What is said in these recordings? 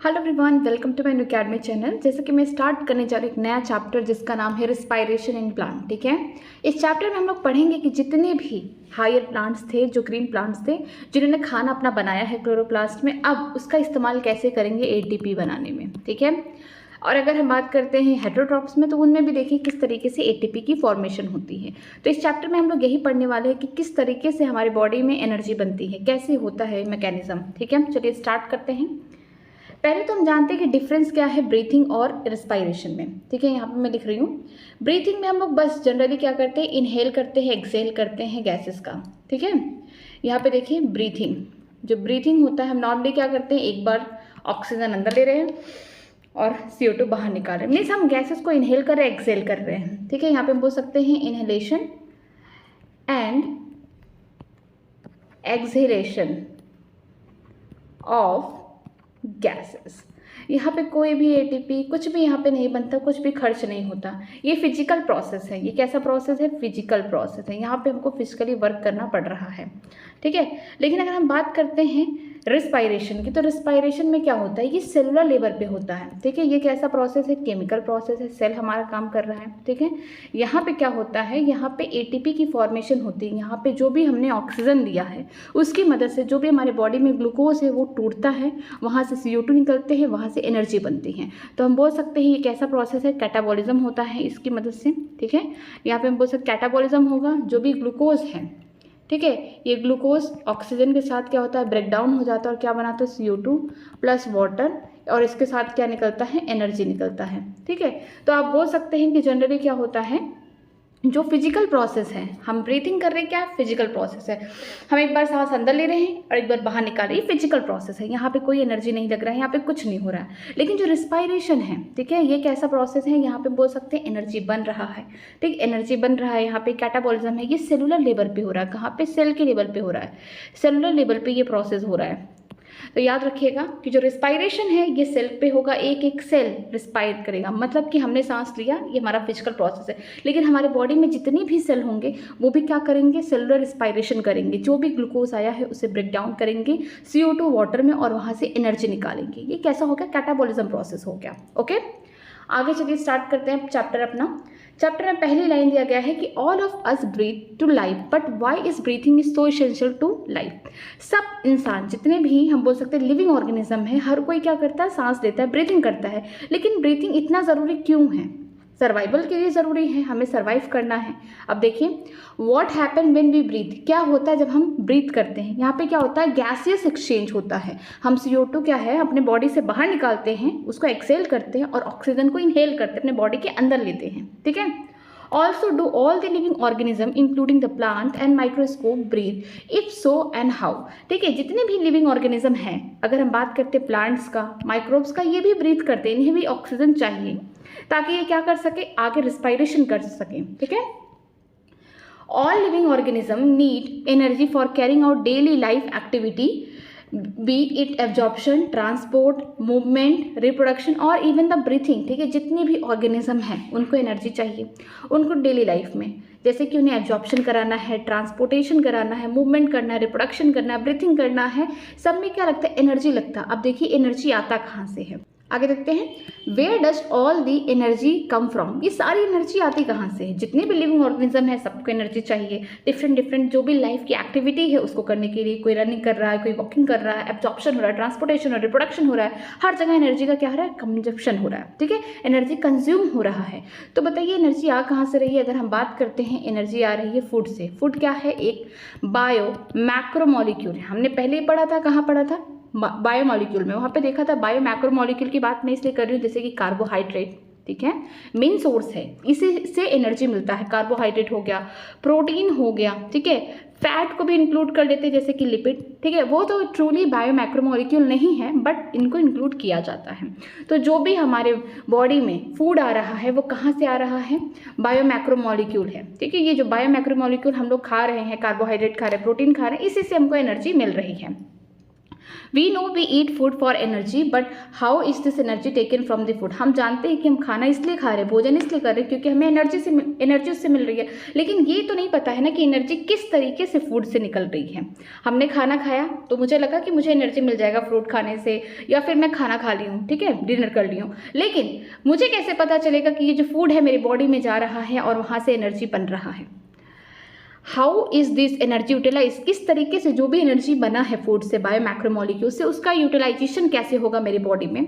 Hello everyone, welcome to my new academy channel. जैसे कि मैं स्टार्ट करने जा रही हूँ एक नया चैप्टर जिसका नाम है रिस्पायरेशन इन प्लांट। ठीक है, इस चैप्टर में हम लोग पढ़ेंगे कि जितने भी हायर प्लांट्स थे, जो ग्रीन प्लांट्स थे, जिन्होंने खाना अपना बनाया है क्लोरोप्लास्ट में, अब उसका इस्तेमाल कैसे करेंगे एटीपी बनाने में। ठीक है, और अगर हम बात करते हैं हेटेरोट्रॉप्स में, तो उनमें भी देखिए किस तरीके से एटीपी की फॉर्मेशन होती है। तो इस चैप्टर में हम लोग यही पढ़ने वाले हैं कि किस तरीके से हमारी बॉडी में एनर्जी बनती है, कैसे होता है मैकेनिज्म। ठीक है, चलिए स्टार्ट करते हैं। पहले तो हम जानते हैं कि डिफरेंस क्या है ब्रीथिंग और रिस्पायरेशन में। ठीक है, यहाँ पे मैं लिख रही हूँ। ब्रीथिंग में हम लोग बस जनरली क्या करते हैं, इनहेल करते हैं, एक्सहेल करते हैं गैसेस का। ठीक है, यहाँ पे देखिए ब्रीथिंग, जो ब्रीथिंग होता है हम नॉर्मली क्या करते हैं, एक बार ऑक्सीजन अंदर ले रहे हैं और CO2 बाहर निकाल रहे हैं, मीन्स हम गैसेस को इनहेल कर रहे हैं, एक्सहेल कर रहे हैं। ठीक है, यहाँ पे हम बोल सकते हैं inhalation and exhalation of gases. यहाँ पे कोई भी एटीपी कुछ भी यहाँ पे नहीं बनता, कुछ भी खर्च नहीं होता। ये फिजिकल प्रोसेस है। ये कैसा प्रोसेस है? फिजिकल प्रोसेस है। यहाँ पे हमको फिजिकली वर्क करना पड़ रहा है। ठीक है, लेकिन अगर हम बात करते हैं रिस्पायरेशन की, तो रिस्पायरेशन में क्या होता है, ये सेलुलर लेवल पे होता है। ठीक है, ये कैसा प्रोसेस है? केमिकल प्रोसेस है। सेल हमारा काम कर रहा है। ठीक है, यहाँ पे क्या होता है, यहाँ पे एटीपी की फॉर्मेशन होती है। यहाँ पे जो भी हमने ऑक्सीजन लिया है उसकी मदद से जो भी हमारे बॉडी में ग्लूकोज है वो टूटता है, वहाँ से CO2 निकलते हैं, वहाँ से एनर्जी बनती है। तो हम बोल सकते हैं ये कैसा प्रोसेस है, कैटाबॉलिज्म होता है इसकी मदद से। ठीक है, यहाँ पे हम बोल सकते हैं कैटाबॉलिज्म होगा, जो भी ग्लूकोज है, ठीक है, ये ग्लूकोज ऑक्सीजन के साथ क्या होता है, ब्रेक डाउन हो जाता है और क्या बनाता है, CO2 प्लस वाटर, और इसके साथ क्या निकलता है, एनर्जी निकलता है। ठीक है, तो आप बोल सकते हैं कि जनरली क्या होता है, जो फिजिकल प्रोसेस है, हम ब्रीथिंग कर रहे हैं, क्या फिजिकल प्रोसेस है, हम एक बार सांस अंदर ले रहे हैं और एक बार बाहर निकाल रहे हैं, फिजिकल प्रोसेस है। यहाँ पे कोई एनर्जी नहीं लग रहा है, यहाँ पे कुछ नहीं हो रहा है। लेकिन जो रिस्पायरेशन है, ठीक है, ये कैसा प्रोसेस है, यहाँ पे बोल सकते हैं एनर्जी बन रहा है। ठीक, एनर्जी बन रहा है, यहाँ पे कैटाबॉलिज्म है, ये सेलुलर लेवल पे हो रहा है। कहाँ पे? सेल के लेवल पे हो रहा है, सेलुलर लेवल पे ये प्रोसेस हो रहा है। तो याद रखिएगा कि जो रिस्पायरेशन है ये सेल पे होगा, एक एक सेल रिस्पायर करेगा, मतलब कि हमने सांस लिया, ये हमारा फिजिकल प्रोसेस है। लेकिन हमारे बॉडी में जितनी भी सेल होंगे वो भी क्या करेंगे, सेलुलर रिस्पायरेशन करेंगे। जो भी ग्लूकोज आया है उसे ब्रेक डाउन करेंगे CO2 वाटर में और वहाँ से एनर्जी निकालेंगे। ये कैसा हो गया, कैटाबॉलिज्म प्रोसेस हो गया। ओके, आगे चलिए स्टार्ट करते हैं चैप्टर अपना। चैप्टर में पहली लाइन दिया गया है कि all of us breathe to life, but why is breathing is so essential to life. सब इंसान, जितने भी हम बोल सकते हैं लिविंग ऑर्गेनिज्म है, हर कोई क्या करता है, सांस लेता है, ब्रीथिंग करता है। लेकिन ब्रीथिंग इतना ज़रूरी क्यों है? सर्वाइवल के लिए ज़रूरी है, हमें सर्वाइव करना है। अब देखिए, what happen when we breathe, क्या होता है जब हम ब्रीथ करते हैं। यहाँ पे क्या होता है, गैसियस एक्सचेंज होता है। हम CO2 क्या है अपने बॉडी से बाहर निकालते हैं, उसको एक्सेल करते हैं और ऑक्सीजन को इनहेल करते हैं, अपने बॉडी के अंदर लेते हैं। ठीक है, also do all the living organism including the plant and microscope breathe, if so and how. ठीक है, जितने भी लिविंग ऑर्गेनिज्म हैं, अगर हम बात करते हैं प्लांट्स का, माइक्रोब्स का, ये भी ब्रीथ करते हैं, इन्हें भी ऑक्सीजन चाहिए ताकि ये क्या कर सके, आगे रिस्पायरेशन कर सके। ठीक है, all living organism need energy for carrying out daily life activity, B it absorption, transport, movement, reproduction और इवन द ब्रीथिंग। ठीक है, जितनी भी ऑर्गेनिज्म है उनको एनर्जी चाहिए, उनको डेली लाइफ में, जैसे कि उन्हें एब्जॉर्प्शन कराना है, ट्रांसपोर्टेशन कराना है, मूवमेंट करना है, रिप्रोडक्शन करना है, ब्रीथिंग करना है, सब में क्या लगता है, एनर्जी लगता है। अब देखिए एनर्जी आता कहाँ से है, आगे देखते हैं। Where does all the energy come from, ये सारी एनर्जी आती कहाँ से है? जितने भी लिविंग ऑर्गेनिज्म है सबको एनर्जी चाहिए, डिफरेंट डिफरेंट जो भी लाइफ की एक्टिविटी है उसको करने के लिए। कोई रनिंग कर रहा है, कोई वॉकिंग कर रहा है, एब्जॉर्प्शन हो रहा है, ट्रांसपोर्टेशन और रिप्रोडक्शन हो रहा है, हर जगह एनर्जी का क्या हो रहा है, कंजप्शन हो रहा है। ठीक है, एनर्जी कंज्यूम हो रहा है। तो बताइए एनर्जी आ कहाँ से रही है? अगर हम बात करते हैं, एनर्जी आ रही है फूड से। फूड क्या है, एक बायो मैक्रोमोलिक्यूल है। हमने पहले ही पढ़ा था, कहाँ पढ़ा था, बायोमोलिक्यूल में, वहाँ पे देखा था। बायो मैक्रोमोलिक्यूल की बात मैं इसलिए कर रही हूँ, जैसे कि कार्बोहाइड्रेट, ठीक है, मेन सोर्स है, इसी से एनर्जी मिलता है। कार्बोहाइड्रेट हो गया, प्रोटीन हो गया, ठीक है, फैट को भी इंक्लूड कर लेते हैं जैसे कि लिपिड। ठीक है, वो तो ट्रूली बायो मैक्रोमोलिक्यूल नहीं है, बट इनको इंक्लूड किया जाता है। तो जो भी हमारे बॉडी में फूड आ रहा है वो कहाँ से आ रहा है, बायो मैक्रोमोलिक्यूल है। ठीक है, ये जो बायो मैक्रोमोलिक्यूल हम लोग खा रहे हैं, कार्बोहाइड्रेट खा रहे हैं, प्रोटीन खा रहे हैं, इसी से हमको एनर्जी मिल रही है। We know we eat food for energy, but how is this energy taken from the food. हम जानते हैं कि हम खाना इसलिए खा रहे हैं, भोजन इसलिए कर रहे हैं क्योंकि हमें एनर्जी उससे मिल रही है, लेकिन ये तो नहीं पता है ना कि एनर्जी किस तरीके से फूड से निकल रही है। हमने खाना खाया तो मुझे लगा कि मुझे एनर्जी मिल जाएगा फ्रूट खाने से, या फिर मैं खाना खा ली हूँ, ठीक है, डिनर कर ली हूँ, लेकिन मुझे कैसे पता चलेगा कि ये जो फूड है मेरी बॉडी में जा रहा है और वहाँ से एनर्जी बन रहा है। How is this energy utilise, किस तरीके से जो भी एनर्जी बना है फूड से, बायो मैक्रोमोलिक्यूल से, उसका यूटिलाइजेशन कैसे होगा मेरी बॉडी में।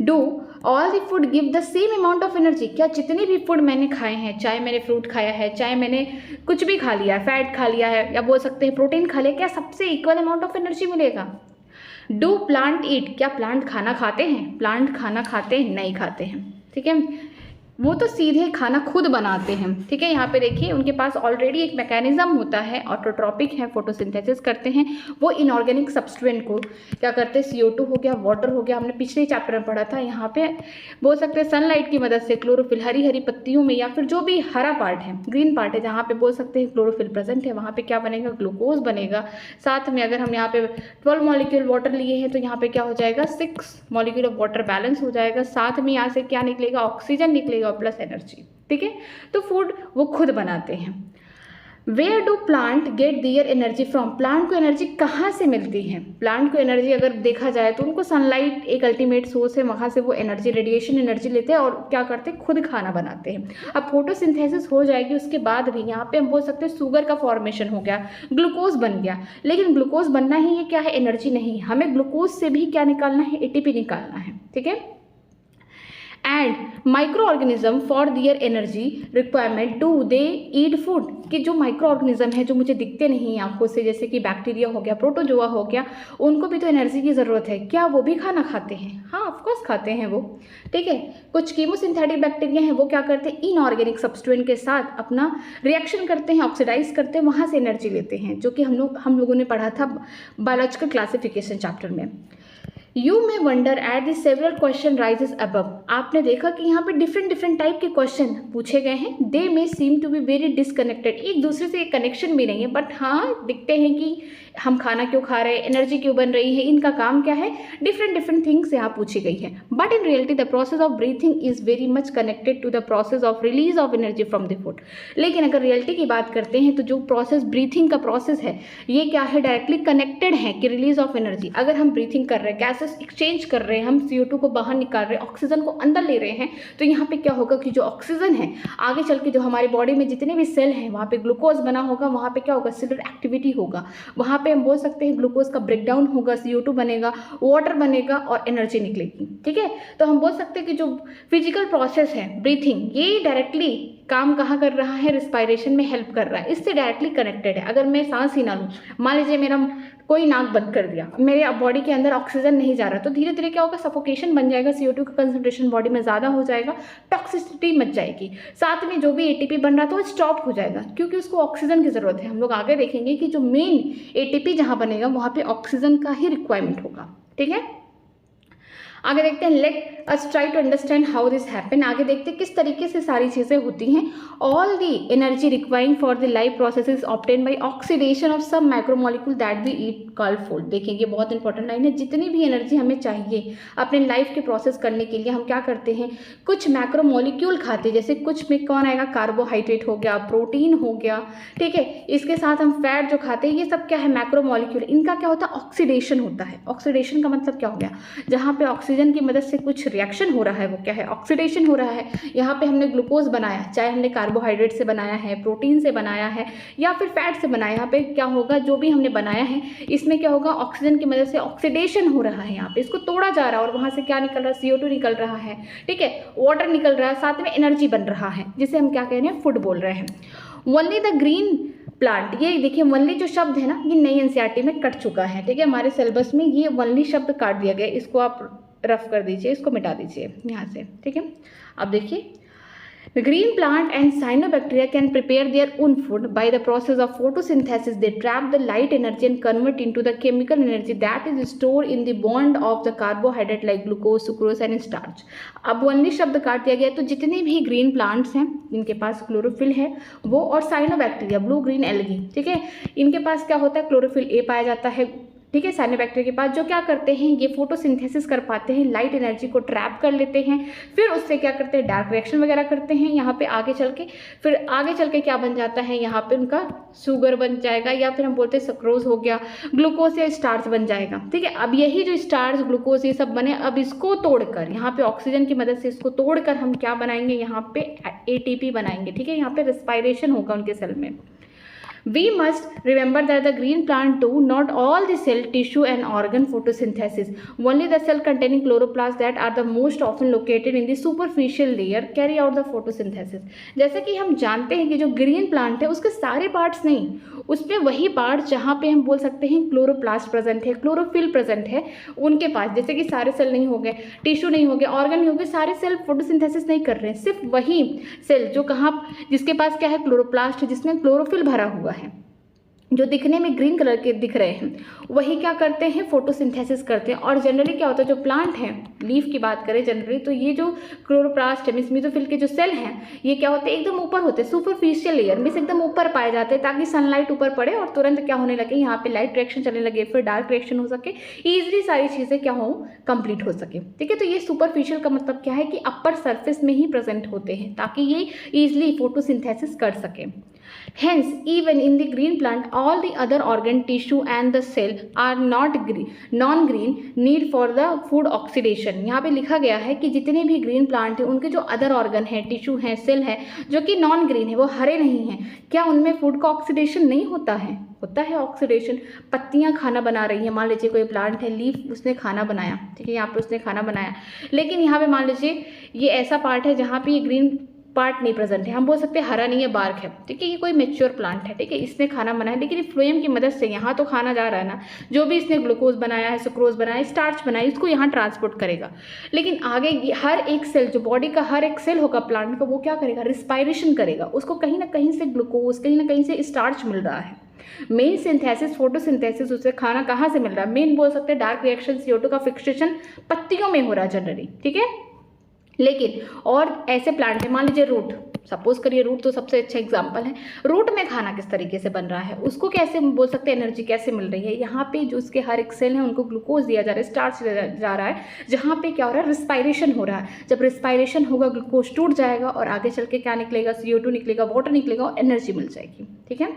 Do all the food give the same amount of energy, क्या जितने भी फूड मैंने खाए हैं, चाहे मैंने फ्रूट खाया है, चाहे मैंने कुछ भी खा लिया है, फैट खा लिया है, या बोल सकते हैं प्रोटीन खा लिया, क्या सबसे इक्वल अमाउंट ऑफ एनर्जी मिलेगा। डू प्लांट ईट, क्या प्लांट खाना खाते हैं, प्लांट खाना खाते हैं, नहीं खाते हैं, ठीक है, वो तो सीधे खाना खुद बनाते हैं, ठीक है। यहाँ पे देखिए उनके पास ऑलरेडी एक मैकेनिज्म होता है, ऑटोट्रॉपिक है, फोटोसिंथेसिस करते हैं, वो इनऑर्गेनिक सब्सटेंट को क्या करते हैं, CO2 हो गया, वाटर हो गया, हमने पिछले चैप्टर में पढ़ा था, यहाँ पे बोल सकते हैं सनलाइट की मदद से क्लोरोफिल, हरी हरी पत्तियों में या फिर जो भी हरा पार्ट है, ग्रीन पार्ट है, जहाँ पे बोल सकते हैं क्लोरोफिल प्रेजेंट है, वहाँ पे क्या बनेगा, ग्लूकोज बनेगा। साथ में अगर हम यहाँ पे 12 मॉलिक्यूल वाटर लिए हैं तो यहाँ पे क्या हो जाएगा, 6 मॉलिक्यूल ऑफ वाटर बैलेंस हो जाएगा। साथ में यहाँ से क्या निकलेगा, ऑक्सीजन निकलेगा प्लस एनर्जी, ठीक है। तो फूड वो खुद बनाते हैं। Where do plant get their energy from, plant को एनर्जी कहाँ से मिलती है। प्लांट को एनर्जी अगर देखा जाए तो उनको सनलाइट एक अल्टीमेट सोर्स है, वहाँ से वो एनर्जी, रेडिएशन एनर्जी लेते हैं और क्या करते हैं, खुद खाना बनाते हैं। अब फोटोसिंथेसिस हो जाएगी, उसके बाद भी यहाँ पे हम बोल सकते हैं शुगर का फॉर्मेशन हो गया, ग्लूकोज बन गया, लेकिन ग्लूकोज बनना ही ये क्या है, एनर्जी नहीं, हमें ग्लूकोज से भी क्या निकालना है, ATP निकालना है, ठीक है। And micro organism for their energy requirement do they eat food, कि जो माइक्रो ऑर्गेनिज्म है जो मुझे दिखते नहीं आंखों से, जैसे कि बैक्टीरिया हो गया, प्रोटोजोआ हो गया, उनको भी तो एनर्जी की ज़रूरत है, क्या वो भी खाना खाते हैं। हाँ ऑफकोर्स खाते हैं वो, ठीक है। कुछ कीमोसिंथेटिक बैक्टीरिया हैं, वो क्या करते हैं, इनऑर्गेनिक सब्सटेंट के साथ अपना रिएक्शन करते हैं, ऑक्सीडाइज करते हैं, वहाँ से एनर्जी लेते हैं, जो कि हम लोगों ने पढ़ा था बायोलॉजिकल क्लासिफिकेशन चैप्टर में। You may wonder at the several question rises above, आपने देखा कि यहाँ पे डिफरेंट टाइप के क्वेश्चन पूछे गए हैं। They may seem to be very disconnected, एक दूसरे से एक कनेक्शन भी नहीं है, बट हाँ दिखते हैं कि हम खाना क्यों खा रहे हैं, एनर्जी क्यों बन रही है, इनका काम क्या है, डिफरेंट थिंग्स यहाँ पूछी गई है। But in reality the process of breathing is very much connected to the process of release of energy from the food. लेकिन अगर रियलिटी की बात करते हैं तो जो प्रोसेस ब्रीथिंग का प्रोसेस है, ये क्या है, डायरेक्टली कनेक्टेड है कि रिलीज ऑफ एनर्जी। अगर हम ब्रीथिंग कर रहे हैं, गैसेस एक्सचेंज कर रहे हैं, हम CO2 को बाहर निकाल रहे हैं, ऑक्सीजन को अंदर ले रहे हैं, तो यहाँ पे क्या होगा कि जो ऑक्सीजन है आगे चल के जो हमारी बॉडी में जितने भी सेल हैं वहाँ पे ग्लूकोज बना होगा, वहाँ पे क्या होगा, सेलुलर एक्टिविटी होगा, वहाँ पे हम बोल सकते हैं ग्लूकोज का ब्रेकडाउन होगा, CO2 बनेगा, वाटर बनेगा और एनर्जी निकलेगी, ठीक है। तो हम बोल सकते हैं कि जो फिजिकल प्रोसेस है ब्रीथिंग, ये डायरेक्टली काम कहाँ कर रहा है, रिस्पायरेशन में हेल्प कर रहा है, इससे डायरेक्टली कनेक्टेड है। अगर मैं सांस ही ना लूँ, मान लीजिए मेरा कोई नाक बंद कर दिया, मेरे बॉडी के अंदर ऑक्सीजन नहीं जा रहा, तो धीरे धीरे क्या होगा, सफोकेशन बन जाएगा, CO2 का कंसंट्रेशन बॉडी में ज़्यादा हो जाएगा, टॉक्सिसिटी मच जाएगी, साथ में जो भी ATP बन रहा था वो स्टॉप हो जाएगा, क्योंकि उसको ऑक्सीजन की ज़रूरत है। हम लोग आगे देखेंगे कि जो मेन ATP जहाँ बनेगा वहाँ पे ऑक्सीजन का ही रिक्वायरमेंट होगा, ठीक है। आगे देखते हैं, let us try to understand how this happen. आगे देखते हैं किस तरीके से सारी चीज़ें होती हैं। All the energy requiring for the life process is obtain by oxidation of sub micromolecule that we eat called food. देखिए ये बहुत इंपॉर्टेंट लाइन है, जितनी भी एनर्जी हमें चाहिए अपने लाइफ के प्रोसेस करने के लिए हम क्या करते हैं, कुछ मैक्रोमोलिक्यूल खाते हैं, जैसे कुछ में कौन आएगा, कार्बोहाइड्रेट हो गया, प्रोटीन हो गया, ठीक है। इसके साथ हम फैट जो खाते हैं, ये सब क्या है, मैक्रोमोलिक्यूल। इनका क्या होता है, ऑक्सीडेशन होता है। ऑक्सीडेशन का मतलब क्या हो गया, जहाँ पे ऑक्सीजन की मदद से कुछ रिएक्शन हो रहा है, वो क्या है, ऑक्सीडेशन हो रहा है। यहाँ पे हमने ग्लूकोज बनाया, चाहे हमने कार्बोहाइड्रेट से बनाया है, प्रोटीन से बनाया है या फिर फैट से बनाया, यहाँ पे क्या होगा, जो भी हमने बनाया है इसमें क्या होगा, ऑक्सीजन की मदद से ऑक्सीडेशन हो रहा है, यहाँ पे इसको तोड़ा जा रहा है और वहाँ से क्या निकल रहा है, CO2 निकल रहा है, ठीक है, वाटर निकल रहा है, साथ में एनर्जी बन रहा है, जिसे हम क्या कह रहे हैं, फूड बोल रहे हैं। ओनली द ग्रीन प्लांट, ये देखिए वनली जो शब्द है ना, ये नई NCERT में कट चुका है, ठीक है, हमारे सिलेबस में ये वनली शब्द काट दिया गया, इसको आप रफ कर दीजिए, इसको मिटा दीजिए यहाँ से, ठीक है। अब देखिए, the green plant and cyanobacteria can prepare their own food by the process of photosynthesis. They trap the light energy and convert into the chemical energy that is stored in the bond of the carbohydrate like glucose, sucrose and starch. अब only शब्द काट दिया गया, तो जितने भी green plants हैं जिनके पास क्लोरोफिल है वो, और साइनोबैक्टीरिया, ब्लू ग्रीन एल्गी, ठीक है, इनके पास क्या होता है, क्लोरोफिल A पाया जाता है, ठीक है, साइनोबैक्टीरिया के पास, जो क्या करते हैं, ये फोटोसिंथेसिस कर पाते हैं, लाइट एनर्जी को ट्रैप कर लेते हैं, फिर उससे क्या करते हैं, डार्क रिएक्शन वगैरह करते हैं यहाँ पे आगे चल के, फिर आगे चल के क्या बन जाता है, यहाँ पे उनका शुगर बन जाएगा, या फिर हम बोलते हैं सक्रोज हो गया, ग्लूकोज या स्टार्च बन जाएगा। ठीक है, अब यही जो स्टार्च ग्लूकोज ये सब बने, अब इसको तोड़कर यहाँ पे ऑक्सीजन की मदद से इसको तोड़कर हम क्या बनाएंगे, यहाँ पे ATP बनाएंगे। ठीक है, यहाँ पे रेस्पायरेशन होगा उनके सेल में। We must remember that the green plant do not all the cell, tissue and organ photosynthesis. Only the cell containing chloroplast that are the most often located in the superficial layer carry out the photosynthesis. जैसे कि हम जानते हैं कि जो green plant है उसके सारे पार्ट्स नहीं, उसमें वही पार्ट जहाँ पे हम बोल सकते हैं क्लोरोप्लास्ट प्रेजेंट है, क्लोरोफिल प्रेजेंट है, उनके पास, जैसे कि सारे सेल नहीं हो गए, टिश्यू नहीं हो गए, ऑर्गन नहीं हो गए, सारे सेल फोटोसिंथेसिस नहीं कर रहे हैं, सिर्फ वही सेल जो कहाँ, जिसके पास क्या है, क्लोरोप्लास्ट है, जिसमें क्लोरोफिल भरा हुआ है, जो दिखने में ग्रीन कलर के दिख रहे हैं, वही क्या करते हैं, फोटोसिंथेसिस करते हैं। और जनरली क्या होता है, जो प्लांट है, लीफ की बात करें जनरली, तो ये जो क्लोरोप्लास्ट है, मेसोफिल के जो सेल हैं, ये क्या होते हैं, एकदम ऊपर होते हैं, सुपरफिशियल लेयर में एकदम ऊपर पाए जाते हैं, ताकि सनलाइट ऊपर पड़े और तुरंत क्या होने लगे, यहाँ पे लाइट रिएक्शन चलने लगे, फिर डार्क रिएक्शन हो सके, ईजिली सारी चीज़ें क्या हो, कंप्लीट हो सके। ठीक है, तो ये सुपरफिशियल का मतलब क्या है कि अपर सर्फेस में ही प्रेजेंट होते हैं, ताकि ये ईजिली फोटोसिंथेसिस कर सके। Hence, even in the green plant, all the other organ, tissue and the cell are not green, non-green, need for the food oxidation. यहाँ पे लिखा गया है कि जितने भी ग्रीन प्लांट हैं, उनके जो अदर ऑर्गन है, टिश्यू है, सेल है, जो कि नॉन ग्रीन है, वो हरे नहीं हैं, क्या उनमें फूड का ऑक्सीडेशन नहीं होता है? होता है ऑक्सीडेशन। पत्तियां खाना बना रही हैं, मान लीजिए कोई प्लांट है, लीफ, उसने खाना बनाया, ठीक है, यहाँ पे उसने खाना बनाया, लेकिन यहाँ पे मान लीजिए ये ऐसा पार्ट है जहाँ पे ये ग्रीन पार्ट नहीं प्रेजेंट है, हम बोल सकते हैं हरा नहीं है, बार्क है। ठीक है, ये कोई मैच्योर प्लांट है, ठीक है, इसने खाना बनाया, लेकिन फ्लोएम की मदद से यहाँ तो खाना जा रहा है ना, जो भी इसने ग्लूकोज बनाया है, सुक्रोज बनाया है, स्टार्च बनाया, इसको यहाँ ट्रांसपोर्ट करेगा, लेकिन आगे हर एक सेल, जो बॉडी का हर एक सेल होगा प्लांट का, वो क्या करेगा, रिस्पायरेशन करेगा, उसको कहीं ना कहीं से ग्लूकोज, कहीं ना कहीं से स्टार्च मिल रहा है। मेन सिंथेसिस, फोटोसिंथेसिस, उससे खाना कहाँ से मिल रहा है, मेन बोल सकते हैं डार्क रिएक्शन, CO2 का फिक्सेशन पत्तियों में हो रहा है जनरली। ठीक है, लेकिन और ऐसे प्लांट है, मान लीजिए रूट, सपोज करिए रूट तो सबसे अच्छा एग्जांपल है, रूट में खाना किस तरीके से बन रहा है, उसको कैसे बोल सकते हैं, एनर्जी कैसे मिल रही है, यहाँ पे जो उसके हर एक सेल है उनको ग्लूकोज दिया जा रहा है, स्टार्च जा रहा है, जहाँ पे क्या हो रहा है, रिस्पायरेशन हो रहा है। जब रिस्पायरेशन होगा, ग्लूकोज टूट जाएगा और आगे चल के क्या निकलेगा, CO2 निकलेगा, वाटर निकलेगा और एनर्जी मिल जाएगी। ठीक है,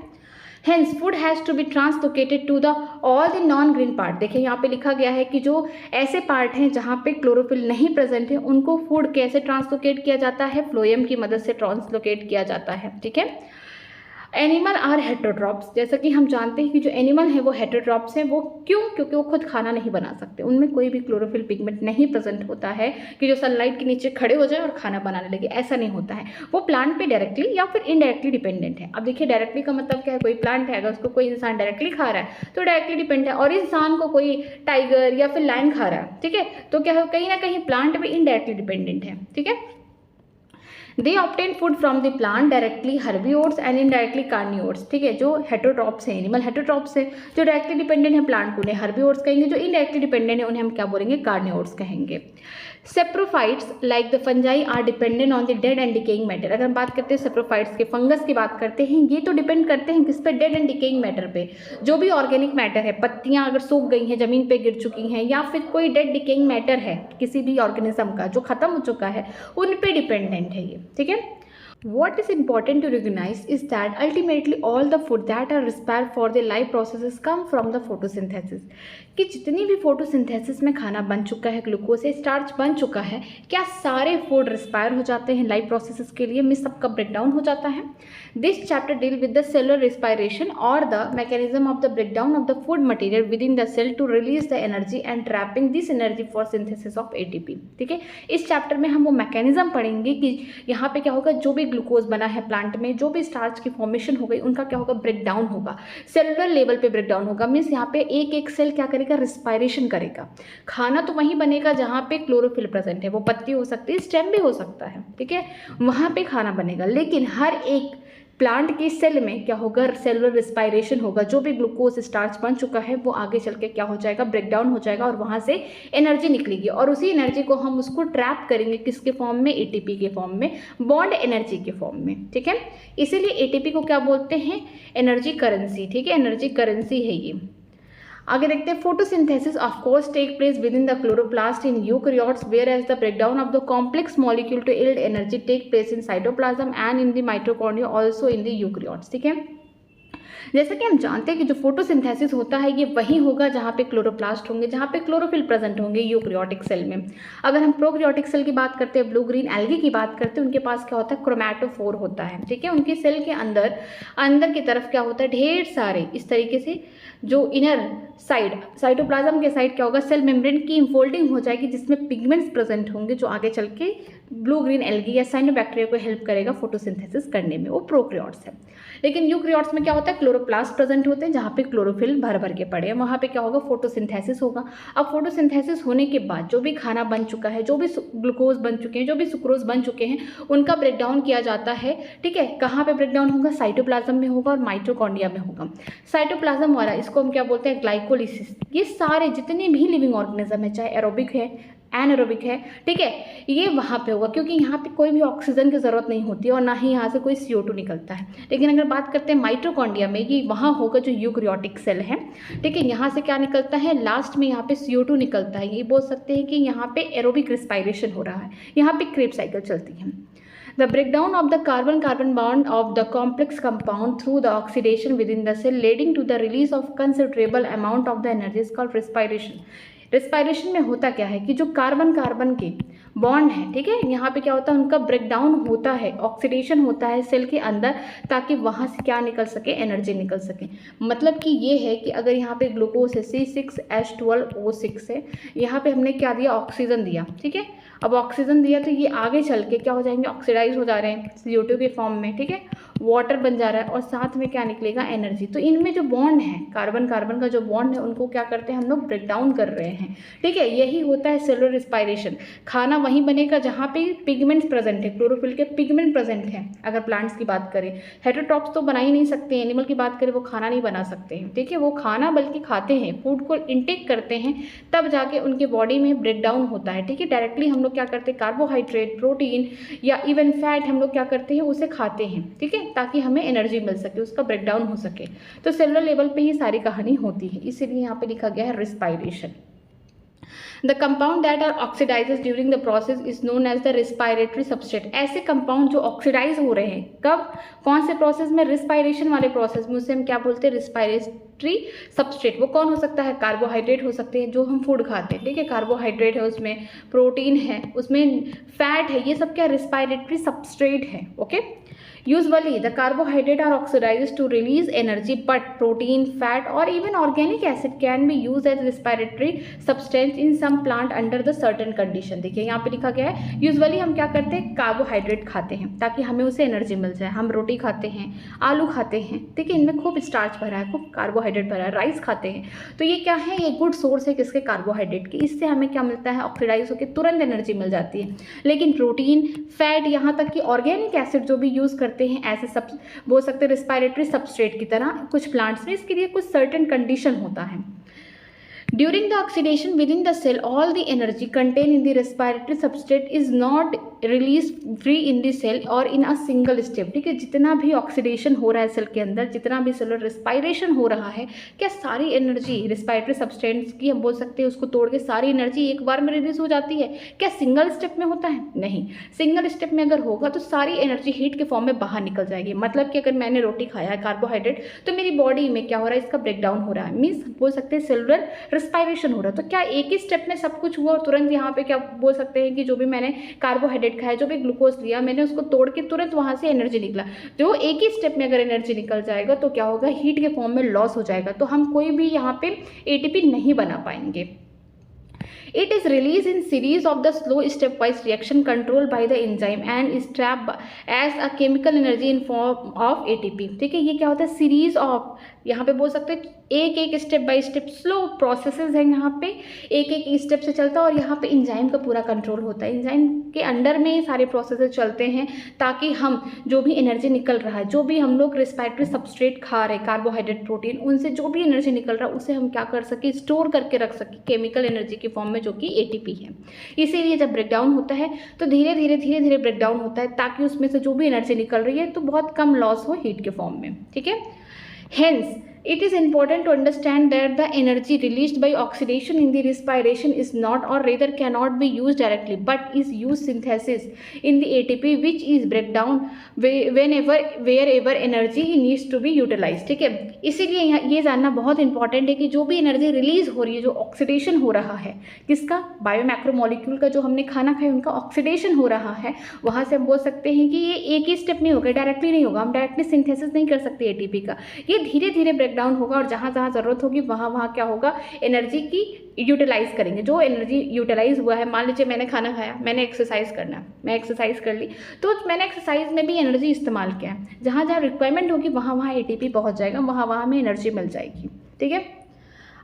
Hence, food has to be translocated to the all the non-green part. देखिए यहाँ पे लिखा गया है कि जो ऐसे पार्ट हैं जहाँ पे क्लोरोफिल नहीं प्रेजेंट है, उनको फूड कैसे ट्रांसलोकेट किया जाता है, फ्लोएम की मदद से ट्रांसलोकेट किया जाता है। ठीक है, एनिमल आर हेटेरोट्रॉप्स, जैसा कि हम जानते हैं कि जो एनिमल है वो हेटेरोट्रॉप्स हैं। वो क्यों? क्योंकि वो खुद खाना नहीं बना सकते, उनमें कोई भी क्लोरोफिल पिगमेंट नहीं प्रेजेंट होता है कि जो सनलाइट के नीचे खड़े हो जाए और खाना बनाने लगे, ऐसा नहीं होता है। वो प्लांट पे डायरेक्टली या फिर इनडायरेक्टली डिपेंडेंट है। अब देखिए डायरेक्टली का मतलब क्या है, कोई प्लांट है अगर उसको कोई इंसान डायरेक्टली खा रहा है तो डायरेक्टली डिपेंड है, और इंसान को कोई टाइगर या फिर लायन खा रहा है, ठीक है, तो क्या है, कहीं ना कहीं प्लांट पे इनडायरेक्टली डिपेंडेंट है। ठीक है, they obtain food from the plant directly herbivores and indirectly carnivores. ठीक है, जो हेटेरोट्रॉप्स है, एनिमल हेटेरोट्रॉप्स है, जो डायरेक्टली डिपेंडेंट है प्लांट को उन्हें हर्बिवोर्स कहेंगे, जो इनडायरेक्टली डिपेंडेंट है उन्हें हम क्या बोलेंगे, कार्निवोर्स कहेंगे। Saprophytes like the fungi are dependent on the dead and decaying matter. अगर हम बात करते हैं सेप्रोफाइट्स के, फंगस की बात करते हैं, ये तो डिपेंड करते हैं किस पे, डेड एंड डिकेइंग मैटर पे। जो भी ऑर्गेनिक मैटर है, पत्तियां अगर सूख गई हैं, जमीन पे गिर चुकी हैं, या फिर कोई डेड डिकेइंग मैटर है किसी भी ऑर्गेनिज्म का जो खत्म हो चुका है, उन पे डिपेंडेंट है ये। ठीक है, what is important to recognize is that ultimately all the food that are required for the life processes come from the photosynthesis। कि जितनी भी फोटोसिंथेसिस में खाना बन चुका है, ग्लूकोज से स्टार्च बन चुका है, क्या सारे फूड रिस्पायर हो जाते हैं लाइफ प्रोसेसेस के लिए, में सबका ब्रेकडाउन हो जाता है। This chapter deal with the cellular respiration और the mechanism of the breakdown of the food material within the cell to release the energy and trapping this energy for synthesis of ATP। ठीक है, इस chapter में हम वो mechanism पढ़ेंगे कि यहाँ पे क्या होगा, जो भी ग्लूकोज बना है प्लांट में, जो भी स्टार्च की फॉर्मेशन हो गई, उनका क्या होगा, ब्रेकडाउन होगा, सेलुलर लेवल पे ब्रेकडाउन होगा। मीन्स यहाँ पे एक एक सेल क्या करेगा, रिस्पायरेशन करेगा। खाना तो वहीं बनेगा जहाँ पे क्लोरोफिल प्रेजेंट है, वो पत्ती हो सकती है, स्टेम भी हो सकता है, ठीक है, वहाँ पे खाना बनेगा। लेकिन हर एक प्लांट की सेल में क्या होगा, सेलुलर रिस्पायरेशन होगा। जो भी ग्लूकोज स्टार्च बन चुका है वो आगे चल के क्या हो जाएगा, ब्रेकडाउन हो जाएगा और वहाँ से एनर्जी निकलेगी, और उसी एनर्जी को हम उसको ट्रैप करेंगे किसके फॉर्म में, ATP के फॉर्म में, बॉन्ड एनर्जी के फॉर्म में। ठीक है, इसीलिए ATP को क्या बोलते हैं, एनर्जी करेंसी। ठीक है, एनर्जी करेंसी है ये। आगे देखते हैं photosynthesis of course take place within the chloroplast in eukaryotes whereas the breakdown of the complex molecule to yield energy take place in cytoplasm and in the mitochondria also in the eukaryotes. ठीक है, जैसा कि हम जानते हैं कि जो photosynthesis होता है ये वही होगा जहाँ पे क्लोरोप्लास्ट होंगे, जहाँ पे क्लोरोफिल प्रेजेंट होंगे यूकैरियोटिक सेल में। अगर हम प्रोकैरियोटिक सेल की बात करते हैं, ब्लू ग्रीन एल्गी की बात करते हैं, उनके पास क्या होता है, क्रोमैटोफोर होता है। ठीक है, उनके सेल के अंदर अंदर की तरफ क्या होता है, ढेर सारे इस तरीके से जो इनर साइड साइटोप्लाज्म के साइड क्या होगा, सेल मेम्ब्रेन की इनफोल्डिंग हो जाएगी जिसमें पिगमेंट्स प्रेजेंट होंगे जो आगे चल के ब्लू ग्रीन एल्गी या साइनोबैक्टीरिया को हेल्प करेगा फोटोसिंथेसिस करने में। वो प्रोकैरियोट्स है। लेकिन यूकैरियोट्स में क्या होता है, क्लोरोप्लास्ट प्रेजेंट होते हैं जहाँ पे क्लोरोफिल भर भर के पड़े हैं, वहाँ पे क्या होगा, फोटोसिंथेसिस होगा। अब फोटोसिंथेसिस होने के बाद जो भी खाना बन चुका है, जो भी ग्लूकोज बन चुके हैं, जो भी सुक्रोज बन चुके हैं, उनका ब्रेकडाउन किया जाता है। ठीक है, कहाँ पे ब्रेकडाउन होगा, साइटोप्लाज्म में होगा और माइटोकॉन्ड्रिया में होगा। साइटोप्लाज्म वाला इसको हम क्या बोलते हैं, ग्लाइकोलिसिस। ये सारे जितने भी लिविंग ऑर्गेनिज्म है, चाहे एरोबिक है एनारोबिक है, ठीक है, ये वहाँ पे होगा क्योंकि यहाँ पे कोई भी ऑक्सीजन की ज़रूरत नहीं होती है और ना ही यहाँ से कोई CO2 निकलता है। लेकिन अगर बात करते हैं माइटोकॉन्ड्रिया में, ये वहाँ होगा जो यूकैरियोटिक सेल है। ठीक है, यहाँ से क्या निकलता है, लास्ट में यहाँ पे CO2 निकलता है। ये बोल सकते हैं कि यहाँ पे एरोबिक रिस्पायरेशन हो रहा है, यहाँ पे क्रेब साइकिल चलती है। The breakdown of the carbon-carbon bond of the complex compound through the oxidation within the cell leading to the release of considerable amount of the energy is called respiration. Respiration में होता क्या है कि जो carbon carbon के bond है, ठीक है, यहाँ पे क्या होता है, उनका ब्रेकडाउन होता है, ऑक्सीडेशन होता है सेल के अंदर, ताकि वहाँ से क्या निकल सके, एनर्जी निकल सके। मतलब कि ये है कि अगर यहाँ पे ग्लूकोज है C6H12O6 है, यहाँ पे हमने क्या दिया, ऑक्सीजन दिया। ठीक है, अब ऑक्सीजन दिया तो ये आगे चल के क्या हो जाएंगे, ऑक्सीडाइज हो जा रहे हैं CO2 के फॉर्म में। ठीक है, वाटर बन जा रहा है और साथ में क्या निकलेगा, एनर्जी। तो इनमें जो बॉन्ड है, कार्बन कार्बन का जो बॉन्ड है, उनको क्या करते हैं हम लोग, ब्रेक डाउन कर रहे हैं। ठीक है, यही होता है सेलुलर रिस्पायरेशन। खाना वहीं बनेगा जहाँ पे पिगमेंट्स प्रेजेंट है, क्लोरोफिल के पिगमेंट प्रेजेंट है। अगर प्लांट्स की बात करें, हेटेरोट्रॉप्स तो बना ही नहीं सकते, एनिमल की बात करें वो खाना नहीं बना सकते हैं। ठीक है, वो खाना बल्कि खाते हैं, फूड को इंटेक करते हैं, तब जाके उनके बॉडी में ब्रेक डाउन होता है। ठीक है, डायरेक्टली हम लोग क्या करते हैं, कार्बोहाइड्रेट, प्रोटीन या इवन फैट हम लोग क्या करते हैं, उसे खाते हैं। ठीक है, ताकि हमें एनर्जी मिल सके, उसका ब्रेकडाउन हो सके। तो सेलुलर लेवल पे ही सारी कहानी होती है, इसीलिए यहाँ पे लिखा गया है respiration. The compound that are oxidizes during the process is known as the respiratory substrate. ऐसे कंपाउंड जो ऑक्सीडाइज हो रहे हैं, कब, कौन से प्रोसेस में, रिस्पायरेशन वाले प्रोसेस में, उसे हम क्या बोलते हैं, रिस्पायरेटरी सबस्ट्रेट। वो कौन हो सकता है, कार्बोहाइड्रेट हो सकते हैं जो हम फूड खाते हैं। ठीक है, कार्बोहाइड्रेट है, उसमें प्रोटीन है, उसमें फैट है, ये सब क्या रिस्पायरेटरी सबस्ट्रेट है। Okay, Usually, the carbohydrate are oxidized to release energy, but protein, fat, or even organic acid can be used as respiratory substance in some plant under the certain condition. देखिए यहाँ पे लिखा गया है, usually हम क्या करते हैं, कार्बोहाइड्रेट खाते हैं ताकि हमें उसे एनर्जी मिल जाए। हम रोटी खाते हैं, आलू खाते हैं, ठीक है, इनमें खूब स्टार्च भरा है, खूब कार्बोहाइड्रेट भरा है, राइस खाते हैं, तो ये क्या है, ये गुड सोर्स है किसके, कार्बोहाइड्रेट की। इससे हमें क्या मिलता है, ऑक्सीडाइज होकर तुरंत एनर्जी मिल जाती है। लेकिन प्रोटीन, फैट, यहाँ तक कि ऑर्गेनिक एसिड जो भी यूज़ करते हैं ऐसे सब बोल सकते हैं रिस्पायरेटरी सबस्ट्रेट की तरह कुछ प्लांट्स में, इसके लिए कुछ सर्टेन कंडीशन होता है। During the oxidation within the cell, all the energy contained in the respiratory substrate is not released free in the cell or in a single step. ठीक है, जितना भी ऑक्सीडेशन हो रहा है सेल के अंदर, जितना भी सेलुलर रिस्पायरेशन हो रहा है, क्या सारी एनर्जी रिस्पायरेटरी सब्सटेंस की हम बोल सकते हैं उसको तोड़ के सारी एनर्जी एक बार में रिलीज हो जाती है? क्या सिंगल स्टेप में होता है? नहीं, सिंगल स्टेप में अगर होगा तो सारी एनर्जी हीट के फॉर्म में बाहर निकल जाएगी। मतलब कि अगर मैंने रोटी खाया है कार्बोहाइड्रेट, तो मेरी बॉडी में क्या हो रहा है, इसका ब्रेकडाउन हो रहा है, मीन्स बोल सकते हैं सेलुलर रिस्पायरेशन हो रहा है। तो क्या एक ही स्टेप में सब कुछ हुआ और तुरंत यहाँ पे क्या बोल सकते हैं कि जो भी मैंने कार्बोहाइड्रेट खाया, जो भी ग्लूकोज लिया, मैंने उसको तोड़ के तुरंत वहाँ से एनर्जी निकला? जो एक ही स्टेप में अगर एनर्जी निकल जाएगा तो क्या होगा, हीट के फॉर्म में लॉस हो जाएगा, तो हम कोई भी यहाँ पे ATP नहीं बना पाएंगे। It is released in series of the slow stepwise reaction controlled by the enzyme and is trapped as a chemical energy in form of ATP. ठीक है, ये क्या होता है, सीरीज ऑफ, यहाँ पे बोल सकते हैं एक एक step by step slow processes हैं, यहाँ पे एक एक स्टेप से चलता है और यहाँ पे इंजाइम का पूरा कंट्रोल होता है। इंजाइम के अंडर में ये सारे प्रोसेसेस चलते हैं ताकि हम जो भी एनर्जी निकल रहा है, जो भी हम लोग रेस्पिरेटरी सबस्ट्रेट खा रहे हैं, कार्बोहाइड्रेट, प्रोटीन, उनसे जो भी एनर्जी निकल रहा है उसे हम क्या कर सके, स्टोर करके रख सके केमिकल एनर्जी के फॉर्म में, जो कि ATP है। इसीलिए जब ब्रेकडाउन होता है तो धीरे धीरे ब्रेकडाउन होता है ताकि उसमें से जो भी एनर्जी निकल रही है तो बहुत कम लॉस हो हीट के फॉर्म में। ठीक है, hence It is important to understand that the energy released by oxidation in the respiration is not or rather cannot be used directly but is used synthesis in the ATP which is breakdown wherever energy needs to be utilized. ठीक है, इसीलिए ये जानना बहुत important है कि जो भी एनर्जी रिलीज हो रही है, जो ऑक्सीडेशन हो रहा है किसका, बायोमैक्रोमोलिक्यूल का, जो हमने खाना खाया उनका ऑक्सीडेशन हो रहा है, वहाँ से हम बोल सकते हैं कि ये एक ही स्टेप नहीं होगा, डायरेक्टली नहीं होगा, हम डायरेक्टली सिंथेसिस नहीं कर सकते एटीपी का, ये धीरे धीरे ब्रेकडाउन होगा और जहाँ जहाँ ज़रूरत होगी वहाँ वहाँ क्या होगा, एनर्जी की यूटिलाइज करेंगे। जो एनर्जी यूटिलाइज हुआ है, मान लीजिए मैंने खाना खाया, मैंने एक्सरसाइज करना है, मैं एक्सरसाइज कर ली, तो मैंने एक्सरसाइज में भी एनर्जी इस्तेमाल किया है, जहाँ जहाँ रिक्वायरमेंट होगी वहाँ वहाँ एटीपी पहुँच जाएगा, वहाँ वहाँ हमें एनर्जी मिल जाएगी। ठीक है,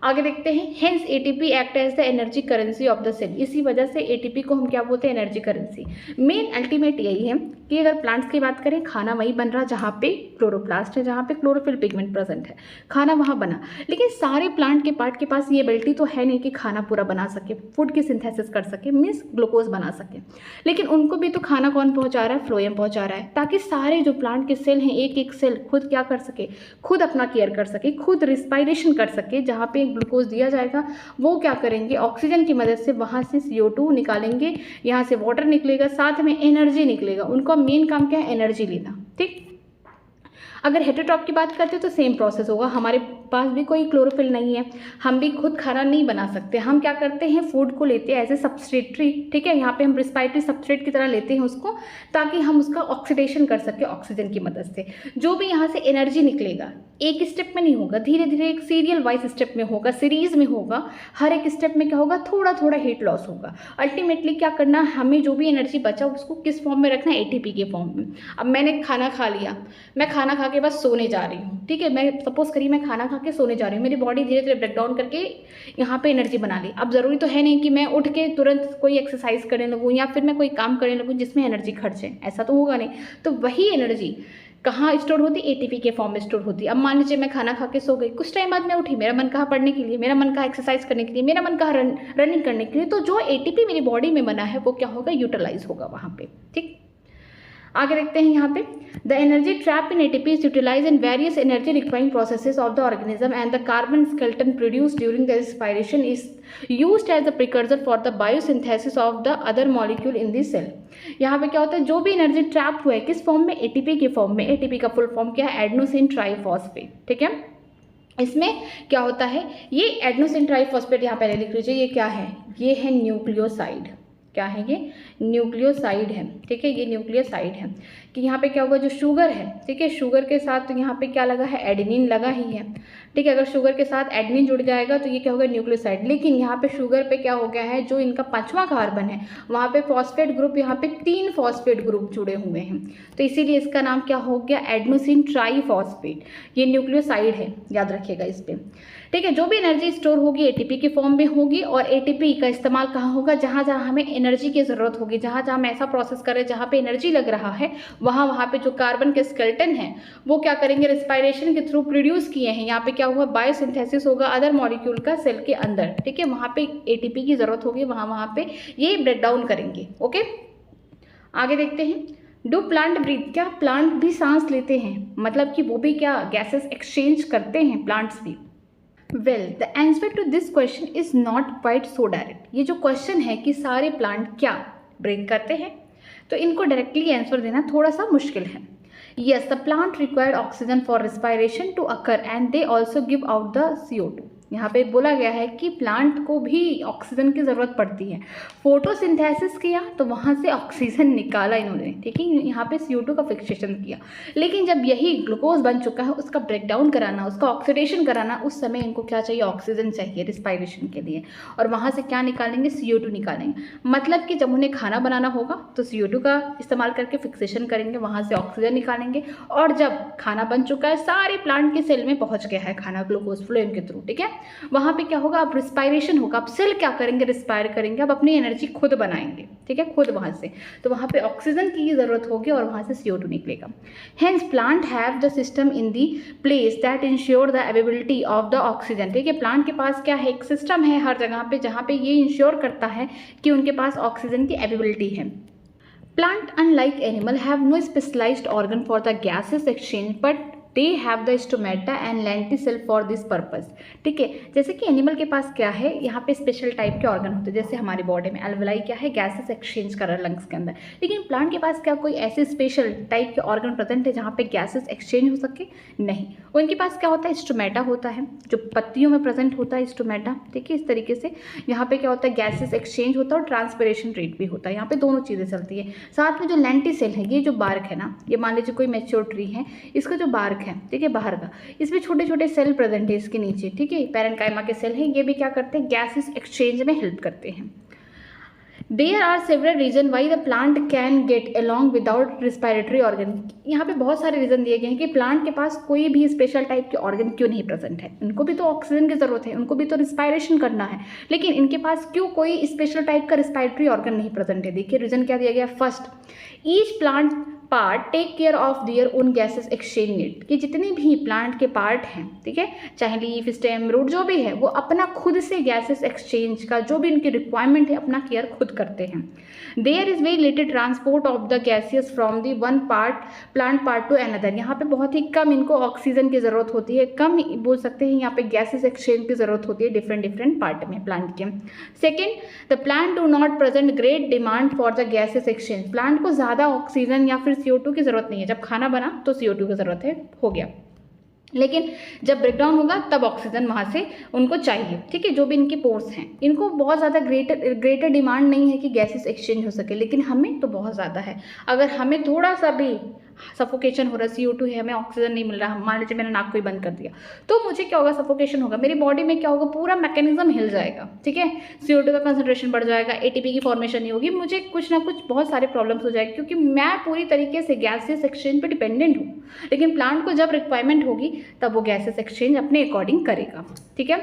आगे देखते हैं। Hence ATP act as the energy currency of the cell. इसी वजह से एटीपी को हम क्या बोलते हैं, एनर्जी करेंसी। मेन अल्टीमेट यही है कि अगर प्लांट्स की बात करें, खाना वही बन रहा जहाँ पे क्लोरोप्लास्ट है, जहाँ पे क्लोरोफिल पिगमेंट प्रेजेंट है, खाना वहाँ बना। लेकिन सारे प्लांट के पार्ट के पास ये एबिलिटी तो है नहीं कि खाना पूरा बना सके, फूड की सिंथेसिस कर सके, मीन्स ग्लूकोज बना सके। लेकिन उनको भी तो खाना कौन पहुँचा रहा है, फ्लोएम पहुँचा रहा है, ताकि सारे जो प्लांट के सेल हैं, एक एक सेल खुद क्या कर सके, खुद अपना केयर कर सके, खुद रिस्पायरेशन कर सके। जहाँ पे ग्लूकोज दिया जाएगा वो क्या करेंगे, ऑक्सीजन की मदद से वहाँ से CO2 निकालेंगे, यहाँ से वाटर निकलेगा, साथ में एनर्जी निकलेगा। उनका मेन काम क्या है, एनर्जी लेना। ठीक, अगर हेटेरोट्रॉप की बात करते हैं तो सेम प्रोसेस होगा। हमारे पास भी कोई क्लोरोफिल नहीं है, हम भी खुद खाना नहीं बना सकते। हम क्या करते हैं, फूड को लेते हैं एज ए सब्सट्रेटरी। ठीक है, यहाँ पे हम रिस्पायरेटरी सब्सट्रेट की तरह लेते हैं उसको, ताकि हम उसका ऑक्सीडेशन कर सके ऑक्सीजन की मदद से। जो भी यहाँ से एनर्जी निकलेगा एक स्टेप में नहीं होगा, धीरे धीरे एक सीरियल वाइज स्टेप में होगा, सीरीज में होगा। हर एक स्टेप में क्या होगा, थोड़ा थोड़ा हीट लॉस होगा। अल्टीमेटली क्या करना, हमें जो भी एनर्जी बचा उसको किस फॉर्म में रखना है, एटीपी के फॉर्म में। अब मैंने खाना खा लिया, मैं खाना खा के बस सोने जा रही हूँ। ठीक है, मैं सपोज करिए मैं खाना खा के सोने जा रही हूँ, मेरी बॉडी धीरे धीरे ब्रेकडाउन करके यहाँ पे एनर्जी बना ली। अब ज़रूरी तो है नहीं कि मैं उठ के तुरंत कोई एक्सरसाइज करने लगूँ या फिर मैं कोई काम करने लगूँ जिसमें एनर्जी खर्चे, ऐसा तो होगा नहीं। तो वही एनर्जी कहाँ स्टोर होती, एटीपी के फॉर्म में स्टोर होती है। अब मान लीजिए मैं खाना खा के सो गई, कुछ टाइम बाद मैं उठी, मेरा मन कहा पढ़ने के लिए, मेरा मन कहा एक्सरसाइज करने के लिए, मेरा मन कहा रनिंग करने के लिए, तो जो एटीपी मेरी बॉडी में बना है वो क्या होगा, यूटिलाइज होगा वहाँ पे। ठीक, आगे देखते हैं यहाँ पे। The energy trap in ATP is utilise in various energy requiring processes of the organism and the carbon skeleton produce during the respiration is used as the precursor for the biosynthesis of the other molecule in this cell. यहाँ पे क्या होता है, जो भी energy trap हुआ है किस फॉर्म में, एटीपी के फॉर्म में। एटीपी का फुल फॉर्म क्या है, एडेनोसिन ट्राइफॉस्फेट। ठीक है, इसमें क्या होता है, ये एडेनोसिन ट्राइफॉस्फेट यहाँ पहले लिख लीजिए, ये क्या है, ये है न्यूक्लियोसाइड। क्या है ये, न्यूक्लियोसाइड है। ठीक है, ये न्यूक्लियोसाइड है कि यहाँ पे क्या होगा, जो शुगर है, ठीक है, शुगर के साथ तो यहाँ पे क्या लगा है, एडेनिन लगा ही है। ठीक है, अगर शुगर के साथ एडेनिन जुड़ जाएगा तो ये क्या होगा, न्यूक्लियोसाइड। लेकिन यहाँ पे शुगर पे क्या हो गया है, जो इनका 5वां कार्बन है वहाँ पे फॉस्फेट ग्रुप, यहाँ पे 3 फॉस्फेट ग्रुप जुड़े हुए हैं, तो इसीलिए इसका नाम क्या हो गया, एडेनोसिन ट्राइफॉस्फेट। ये न्यूक्लियोसाइड है, याद रखिएगा इस पर। ठीक है, जो भी एनर्जी स्टोर होगी एटीपी के फॉर्म में होगी, और एटीपी का इस्तेमाल कहाँ होगा, जहाँ जहाँ हमें एनर्जी की ज़रूरत होगी, जहाँ जहाँ हम ऐसा प्रोसेस करें जहाँ पे एनर्जी लग रहा है, वहाँ वहाँ पे जो कार्बन के स्केलेटन है वो क्या करेंगे, रिस्पायरेशन के थ्रू प्रोड्यूस किए हैं। यहाँ पे क्या हुआ, बायोसिंथेसिस होगा अदर मॉलिक्यूल का सेल के अंदर। ठीक है, वहाँ पे एटीपी की ज़रूरत होगी, वहाँ वहाँ पे ये ब्रेक डाउन करेंगे। ओके, आगे देखते हैं। डू प्लांट ब्रीथ, क्या प्लांट भी सांस लेते हैं, मतलब कि वो भी क्या गैसेस एक्सचेंज करते हैं, प्लांट्स भी। Well, the answer to this question is not quite so direct. ये जो क्वेश्चन है कि सारे प्लांट क्या ब्रेक करते हैं, तो इनको डायरेक्टली आंसर देना थोड़ा सा मुश्किल है। Yes, the plant required oxygen for respiration to occur and they also give out the CO2। यहाँ पे बोला गया है कि प्लांट को भी ऑक्सीजन की ज़रूरत पड़ती है। फोटोसिंथेसिस किया तो वहाँ से ऑक्सीजन निकाला इन्होंने। ठीक है, यहाँ पे CO2 का फिक्सेशन किया। लेकिन जब यही ग्लूकोज बन चुका है, उसका ब्रेकडाउन कराना, उसका ऑक्सीडेशन कराना, उस समय इनको क्या चाहिए, ऑक्सीजन चाहिए रिस्पायरेशन के लिए। और वहाँ से क्या निकालेंगे, CO2 निकालेंगे। मतलब कि जब उन्हें खाना बनाना होगा तो CO2 का इस्तेमाल करके फिक्सेशन करेंगे, वहाँ से ऑक्सीजन निकालेंगे। और जब खाना बन चुका है, सारे प्लांट के सेल में पहुँच गया है खाना ग्लूकोज फ्लोएम के थ्रू, ठीक है, वहाँ पे क्या होगा, अब रिस्पायरेशन होगा। अब सेल क्या करेंगे, रिस्पायर करेंगे, अब अपनी एनर्जी खुद बनाएंगे। ठीक है, खुद वहाँ से, तो वहाँ पे ऑक्सीजन की ज़रूरत होगी और वहाँ से CO2 निकलेगा। Hence plant have the system in the place that ensure the availability of the oxygen. ठीक है, प्लांट के पास क्या है, एक सिस्टम है हर जगह पे जहाँ पे ये इंश्योर करता है कि उनके पास ऑक्सीजन की अवेलेबिलिटी है। Plant, unlike animal, have no specialized organ for the gases exchange, but they have the stomata and lenticel for this purpose. ठीक है, जैसे कि एनिमल के पास क्या है, यहाँ पे स्पेशल टाइप के ऑर्गन होते हैं, जैसे हमारी बॉडी में एल्वेलाई क्या है, गैसेस एक्सचेंज कर रहा है लंग्स के अंदर। लेकिन प्लांट के पास क्या कोई ऐसे स्पेशल टाइप के ऑर्गन प्रेजेंट है जहाँ पे गैसेस एक्सचेंज हो सके? नहीं। उनके पास क्या होता है, स्टोमेटा होता है, जो पत्तियों में प्रेजेंट होता है स्टोमेटा। ठीक है, इस तरीके से यहाँ पे क्या होता है, गैसेस एक्सचेंज होता है और ट्रांसपिरेशन रेट भी होता है। यहाँ पे दोनों चीज़ें चलती है। साथ में जो लेंटिसेल है, ये जो बार्क है ना, ये मान लीजिए कोई मैच्योर ट्री है, इसका जो बार्क है, ठीक है, बाहर का, इसमें छोटे छोटे सेल प्रेजेंट है इसके नीचे। ठीक है, पैरेन्काइमा के सेल हैं, ये भी क्या करते हैं, गैसेस एक्सचेंज में हेल्प करते हैं। There are several reasons why the plant can get along without respiratory organ। यहाँ पे बहुत सारे रीज़न दिए गए हैं कि प्लांट के पास कोई भी स्पेशल टाइप के ऑर्गन क्यों नहीं प्रेजेंट है। उनको भी तो ऑक्सीजन की ज़रूरत है, उनको भी तो रिस्पायरेशन करना है, लेकिन इनके पास क्यों कोई स्पेशल टाइप का रिस्पायरेटरी ऑर्गन नहीं प्रेजेंट है। देखिए रीज़न क्या दिया गया, first, each plant part take care of their own gases exchange need, कि जितने भी प्लांट के पार्ट हैं, ठीक है, चाहे लीफ, स्टेम, रूट, जो भी है, वो अपना खुद से गैसेस एक्सचेंज का जो भी उनकी रिक्वायरमेंट है अपना केयर खुद करते हैं। There is very little transport of the gases from the one part plant part to another. यहाँ पे बहुत ही कम इनको ऑक्सीजन की ज़रूरत होती है, कम बोल सकते हैं यहाँ पे गैसेस एक्सचेंज की ज़रूरत होती है डिफरेंट डिफरेंट पार्ट में प्लांट के। Second, the plant do not present great demand for the gases exchange. Plant को ज़्यादा ऑक्सीजन या फिर CO2 की ज़रूरत नहीं है। जब खाना बना तो CO2 की ज़रूरत है, हो गया, लेकिन जब ब्रेकडाउन होगा तब ऑक्सीजन वहाँ से उनको चाहिए। ठीक है, जो भी इनके पोर्स हैं, इनको बहुत ज़्यादा ग्रेटर डिमांड नहीं है कि गैसेस एक्सचेंज हो सके, लेकिन हमें तो बहुत ज़्यादा है। अगर हमें थोड़ा सा भी सफोकेशन हो रहा है, CO2 है, हमें ऑक्सीजन नहीं मिल रहा, मान लीजिए मैंने नाक को ही बंद कर दिया, तो मुझे क्या होगा, सफोकेशन होगा, मेरी बॉडी में क्या होगा, पूरा मैकेनिज्म हिल जाएगा। ठीक है, CO2 का कंसंट्रेशन बढ़ जाएगा, ATP की फॉर्मेशन नहीं होगी, मुझे कुछ ना कुछ बहुत सारे प्रॉब्लम्स हो जाएगी, क्योंकि मैं पूरी तरीके से गैसेस एक्सचेंज पर डिपेंडेंट हूँ। लेकिन प्लांट को जब रिक्वायरमेंट होगी तब वो गैसेस एक्सचेंज अपने अकॉर्डिंग करेगा। ठीक है,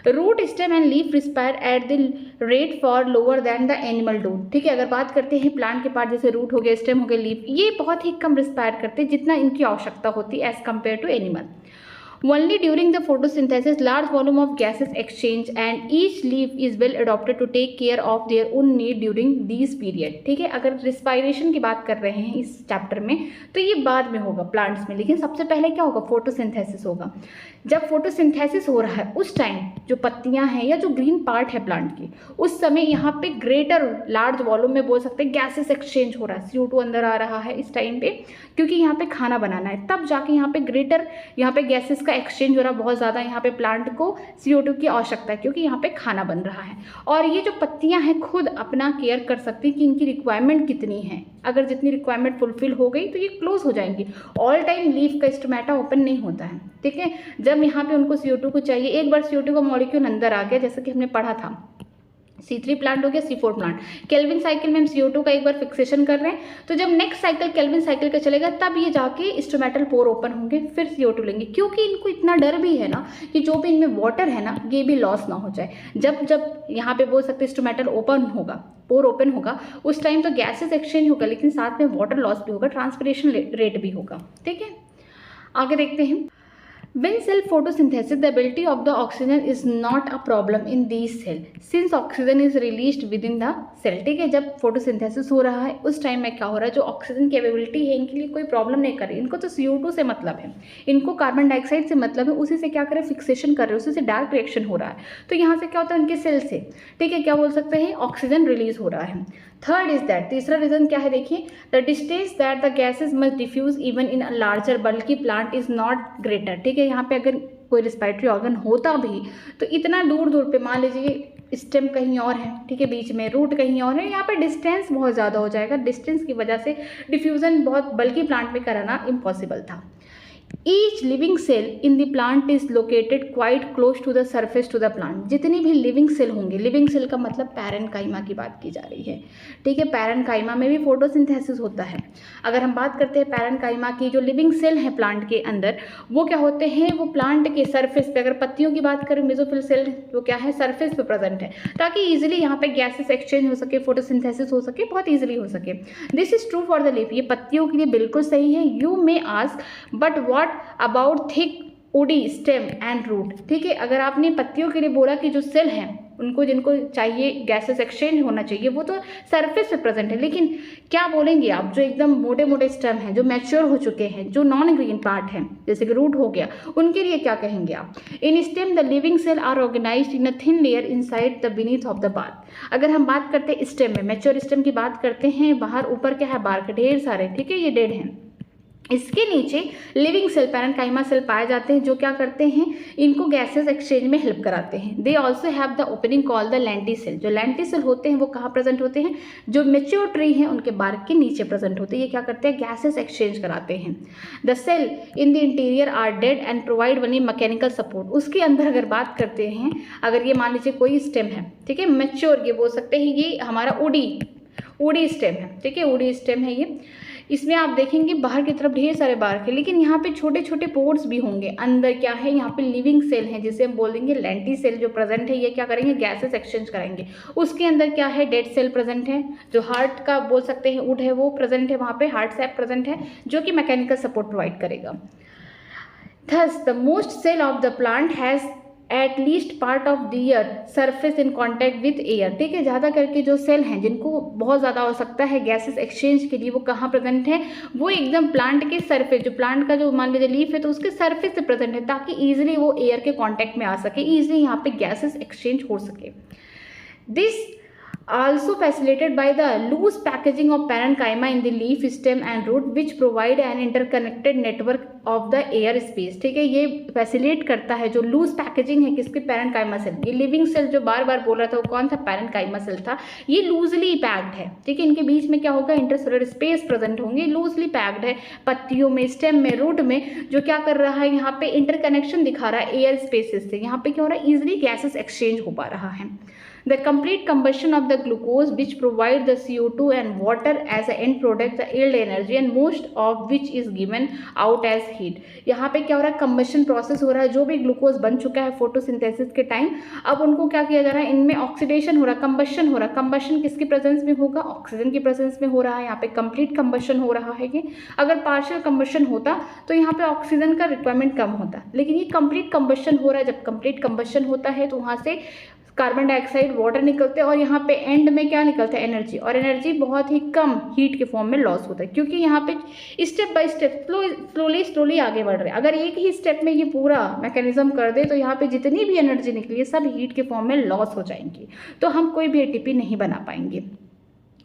root, stem and leaf respire at the rate far lower than the animal do. ठीक है, अगर बात करते हैं प्लांट के पार्ट, जैसे रूट हो गया, स्टेम हो गया, लीफ, ये बहुत ही कम रिस्पायर करते हैं जितना इनकी आवश्यकता होती है as compare to animal. Only during the photosynthesis, large volume of gases exchange and each leaf is well adapted to take care of their own need during these period। ठीक है, अगर रिस्पायरेशन की बात कर रहे हैं इस चैप्टर में तो ये बाद में होगा प्लांट्स में, लेकिन सबसे पहले क्या होगा, फोटोसिंथेसिस होगा। जब फोटोसिंथेसिस हो रहा है उस टाइम जो पत्तियां हैं या जो ग्रीन पार्ट है प्लांट की, उस समय यहाँ पे ग्रेटर लार्ज वॉल्यूम में बोल सकते हैं गैसेस एक्सचेंज हो रहा है, CO2 अंदर आ रहा है इस टाइम पे, क्योंकि यहाँ पे खाना बनाना है, तब जाके यहाँ पे ग्रेटर यहाँ पे गैसेस का एक्सचेंज हो रहा है बहुत ज़्यादा। यहाँ पे प्लांट को CO2 की आवश्यकता है क्योंकि यहाँ पे खाना बन रहा है। और ये जो पत्तियाँ हैं खुद अपना केयर कर सकती हैं कि इनकी रिक्वायरमेंट कितनी है, अगर जितनी रिक्वायरमेंट फुलफिल हो गई तो ये क्लोज हो जाएंगी। ऑल टाइम लीफ का स्टोमेटा ओपन नहीं होता है। ठीक है, जब यहाँ पे उनको CO2 को चाहिए, एक बार CO2 का मॉलिक्यूल अंदर आ गया, जैसे कि हमने पढ़ा था, C3 प्लांट हो गया, C4 प्लांट, केल्विन साइकिल में हम CO2 का एक बार फिक्सेशन कर रहे हैं, तो जब नेक्स्ट साइकिल केल्विन साइकिल का चलेगा तब ये जाके स्टोमेटल पोर ओपन होंगे, फिर CO2 लेंगे, क्योंकि इनको इतना डर भी है ना कि जो भी इनमें वाटर है ना ये भी लॉस ना हो जाए। जब जब यहाँ पे बोल सकते स्टोमेटल ओपन होगा, पोर ओपन होगा, उस टाइम तो गैसेस एक्सचेंज होगा, लेकिन साथ में वाटर लॉस भी होगा, ट्रांसपिरेशन रेट भी होगा। ठीक है, आगे देखते हैं। When cell photosynthesis, the ability of the oxygen is not a problem in these cells since oxygen is released within the cell। ठीक है, जब फोटोसिंथेसिस हो रहा है उस टाइम में क्या हो रहा है, जो ऑक्सीजन कैपेबिलिटी है इनके लिए कोई प्रॉब्लम नहीं कर रही, इनको तो CO2 से मतलब है, इनको कार्बन डाइऑक्साइड से मतलब है, उसी से क्या करें, फिक्सेशन कर रहे हैं, उसी से डायरेक्ट रिएक्शन हो रहा है, तो यहाँ से क्या होता है उनके सेल से, ठीक है, क्या बोल सकते हैं, ऑक्सीजन रिलीज हो रहा है। थर्ड इज दैट, तीसरा रीजन क्या है, देखिए, the distance that the gases must diffuse even in a larger bulky plant is not greater. ठीक है, यहाँ पे अगर कोई रिस्पायरेटरी ऑर्गन होता भी तो इतना दूर दूर पे, मान लीजिए स्टेम कहीं और है, ठीक है, बीच में रूट कहीं और है, यहाँ पे डिस्टेंस बहुत ज़्यादा हो जाएगा, डिस्टेंस की वजह से डिफ्यूजन बहुत बल्कि प्लांट में कराना इम्पॉसिबल था। Each living cell in the plant is located quite close to the surface to the plant। जितनी भी लिविंग सेल होंगे, लिविंग सेल का मतलब पैरेन्काइमा की बात की जा रही है। ठीक है, पैरेन्काइमा में भी फोटोसिंथेसिस होता है। अगर हम बात करते हैं पैरेन्काइमा की, जो लिविंग सेल है प्लांट के अंदर, वो क्या होते हैं, वो प्लांट के सरफेस पे, अगर पत्तियों की बात करें मेसोफिल सेल, वो क्या है, सरफेस पे प्रेजेंट है, ताकि ईजिली यहाँ पे गैसेस एक्सचेंज हो सके, फोटोसिंथेसिस हो सके, बहुत ईजिली हो सके। This is true for the leaf, ये पत्तियों के लिए बिल्कुल सही है। You may ask but what about thick woody stem and root. ठीक है, अगर आपने पत्तियों के लिए बोला कि जो सेल है उनको जिनको चाहिए गैसेस एक्सचेंज होना चाहिए वो तो सरफेस पे प्रेजेंट है, लेकिन क्या बोलेंगे आप जो एकदम मोटे मोटे स्टेम हैं, जो मैच्योर हो चुके हैं, जो नॉन ग्रीन पार्ट हैं जैसे कि रूट हो गया, उनके लिए क्या कहेंगे आप? In stem the living cell are organized in a thin layer inside the beneath of the bark. अगर हम बात करते हैं स्टेम में, मैच्योर स्टेम की बात करते हैं, बाहर ऊपर क्या है बार्क ढेर सारे, ठीक है, ये डेड हैं। इसके नीचे लिविंग सेल पैरेन्काइमा सेल पाए जाते हैं जो क्या करते हैं, इनको गैसेस एक्सचेंज में हेल्प कराते हैं। They also have the opening call the lenticel. जो लेंटिसेल होते हैं वो कहाँ प्रेजेंट होते हैं, जो मेच्योर ट्री हैं उनके बार्क के नीचे प्रेजेंट होते हैं। ये क्या करते हैं, गैसेस एक्सचेंज कराते हैं। The cell in the interior are dead and provide only mechanical support. उसके अंदर अगर बात करते हैं, अगर ये मान लीजिए कोई स्टेम है, ठीक है, मेच्योर, ये बोल सकते हैं ये हमारा उडी स्टेम है, ठीक है, उडी स्टेम है ये। इसमें आप देखेंगे बाहर की तरफ ढेर सारे बार्क है, लेकिन यहाँ पे छोटे छोटे पोर्स भी होंगे। अंदर क्या है, यहाँ पे लिविंग सेल है जिसे हम बोल देंगे लेंटी सेल जो प्रेजेंट है। ये क्या करेंगे, गैसेस एक्सचेंज कराएंगे। उसके अंदर क्या है, डेड सेल प्रेजेंट है, जो हार्ट का बोल सकते हैं वुड है वो प्रेजेंट है, वहाँ पे हार्ट सैप प्रेजेंट है जो कि मैकेनिकल सपोर्ट प्रोवाइड करेगा। Thus, the most cell of the plant has at least part of their surface in contact with air। ठीक है, ज़्यादा करके जो सेल हैं जिनको बहुत ज़्यादा आवश्यकता है गैसेस एक्सचेंज के लिए, वो कहाँ प्रेजेंट है, वो एकदम प्लांट के सरफेस, जो प्लांट का जो मान लीजिए लीफ है तो उसके सरफेस से प्रेजेंट है, ताकि ईजिली वो एयर के कॉन्टैक्ट में आ सके, ईजिली यहाँ पे गैसेस एक्सचेंज हो सके। This also facilitated by the loose packaging of parenchyma in the leaf, stem and root which provide an interconnected network of the air space। ठीक है, ये फैसिलेट करता है जो लूज पैकेजिंग है किसके, पैरेन्काइमा सेल। ये लिविंग सेल जो बार बार बोल रहा था वो कौन था, पैरेन्काइमा सेल था। ये लूजली पैक्ड है, ठीक है, इनके बीच में क्या होगा, इंटरसेलुलर स्पेस प्रेजेंट होंगे, लूजली पैक्ड है। पत्तियों में, स्टेम में, रूट में जो क्या कर रहा है, यहाँ पे इंटरकनेक्शन दिखा रहा है एयर स्पेसेस से। यहाँ पे क्या हो रहा है, ईजिली गैसेस एक्सचेंज हो पा रहा है। The complete combustion of the glucose which provide the CO2 and water as an end product the yield energy and most of which is given out as heat। यहाँ पे क्या हो रहा है, कंबशन प्रोसेस हो रहा है। जो भी ग्लूकोज बन चुका है फोटोसिंथेसिस के टाइम, अब उनको क्या किया जा रहा है, इनमें ऑक्सीडेशन हो रहा है, कंबशन हो रहा है। कंबशन किसकी प्रेजेंस में होगा, ऑक्सीजन की प्रेजेंस में हो रहा है। यहाँ पे कंप्लीट कंबशन हो रहा है। ये अगर पार्शियल कंबशन होता तो यहाँ पे ऑक्सीजन का रिक्वायरमेंट कम होता, लेकिन ये कंप्लीट कंबशन हो रहा है। जब कंप्लीट कंबशन होता है तो वहाँ से कार्बन डाइऑक्साइड, वाटर निकलते हैं और यहाँ पे एंड में क्या निकलता है, एनर्जी। और एनर्जी बहुत ही कम हीट के फॉर्म में लॉस होता है, क्योंकि यहाँ पे स्टेप बाय स्टेप स्लोली आगे बढ़ रहे हैं। अगर एक ही स्टेप में ये पूरा मैकेनिज्म कर दे तो यहाँ पे जितनी भी एनर्जी निकली है सब हीट के फॉर्म में लॉस हो जाएंगी, तो हम कोई भी एटीपी नहीं बना पाएंगे।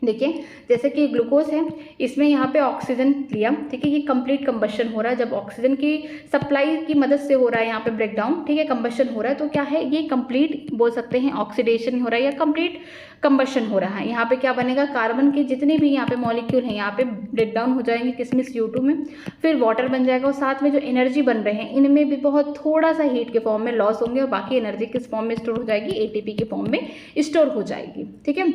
देखिए, जैसे कि ग्लूकोज है, इसमें यहाँ पे ऑक्सीजन लिया, ठीक है, ये कंप्लीट कंबशन हो रहा है। जब ऑक्सीजन की सप्लाई की मदद से हो रहा है यहाँ पे ब्रेकडाउन, ठीक है, कंबशन हो रहा है, तो क्या है, ये कंप्लीट बोल सकते हैं ऑक्सीडेशन हो रहा है या कंप्लीट कंबशन हो रहा है। यहाँ पे क्या बनेगा, कार्बन के जितने भी यहाँ पे मॉलिक्यूल हैं यहाँ पे ब्रेकडाउन हो जाएंगे, किसमें, CO2 में, फिर वाटर बन जाएगा और साथ में जो एनर्जी बन रहे हैं इनमें भी बहुत थोड़ा सा हीट के फॉर्म में लॉस होंगे और बाकी एनर्जी किस फॉर्म में स्टोर हो जाएगी, ATP के फॉर्म में स्टोर हो जाएगी। ठीक है,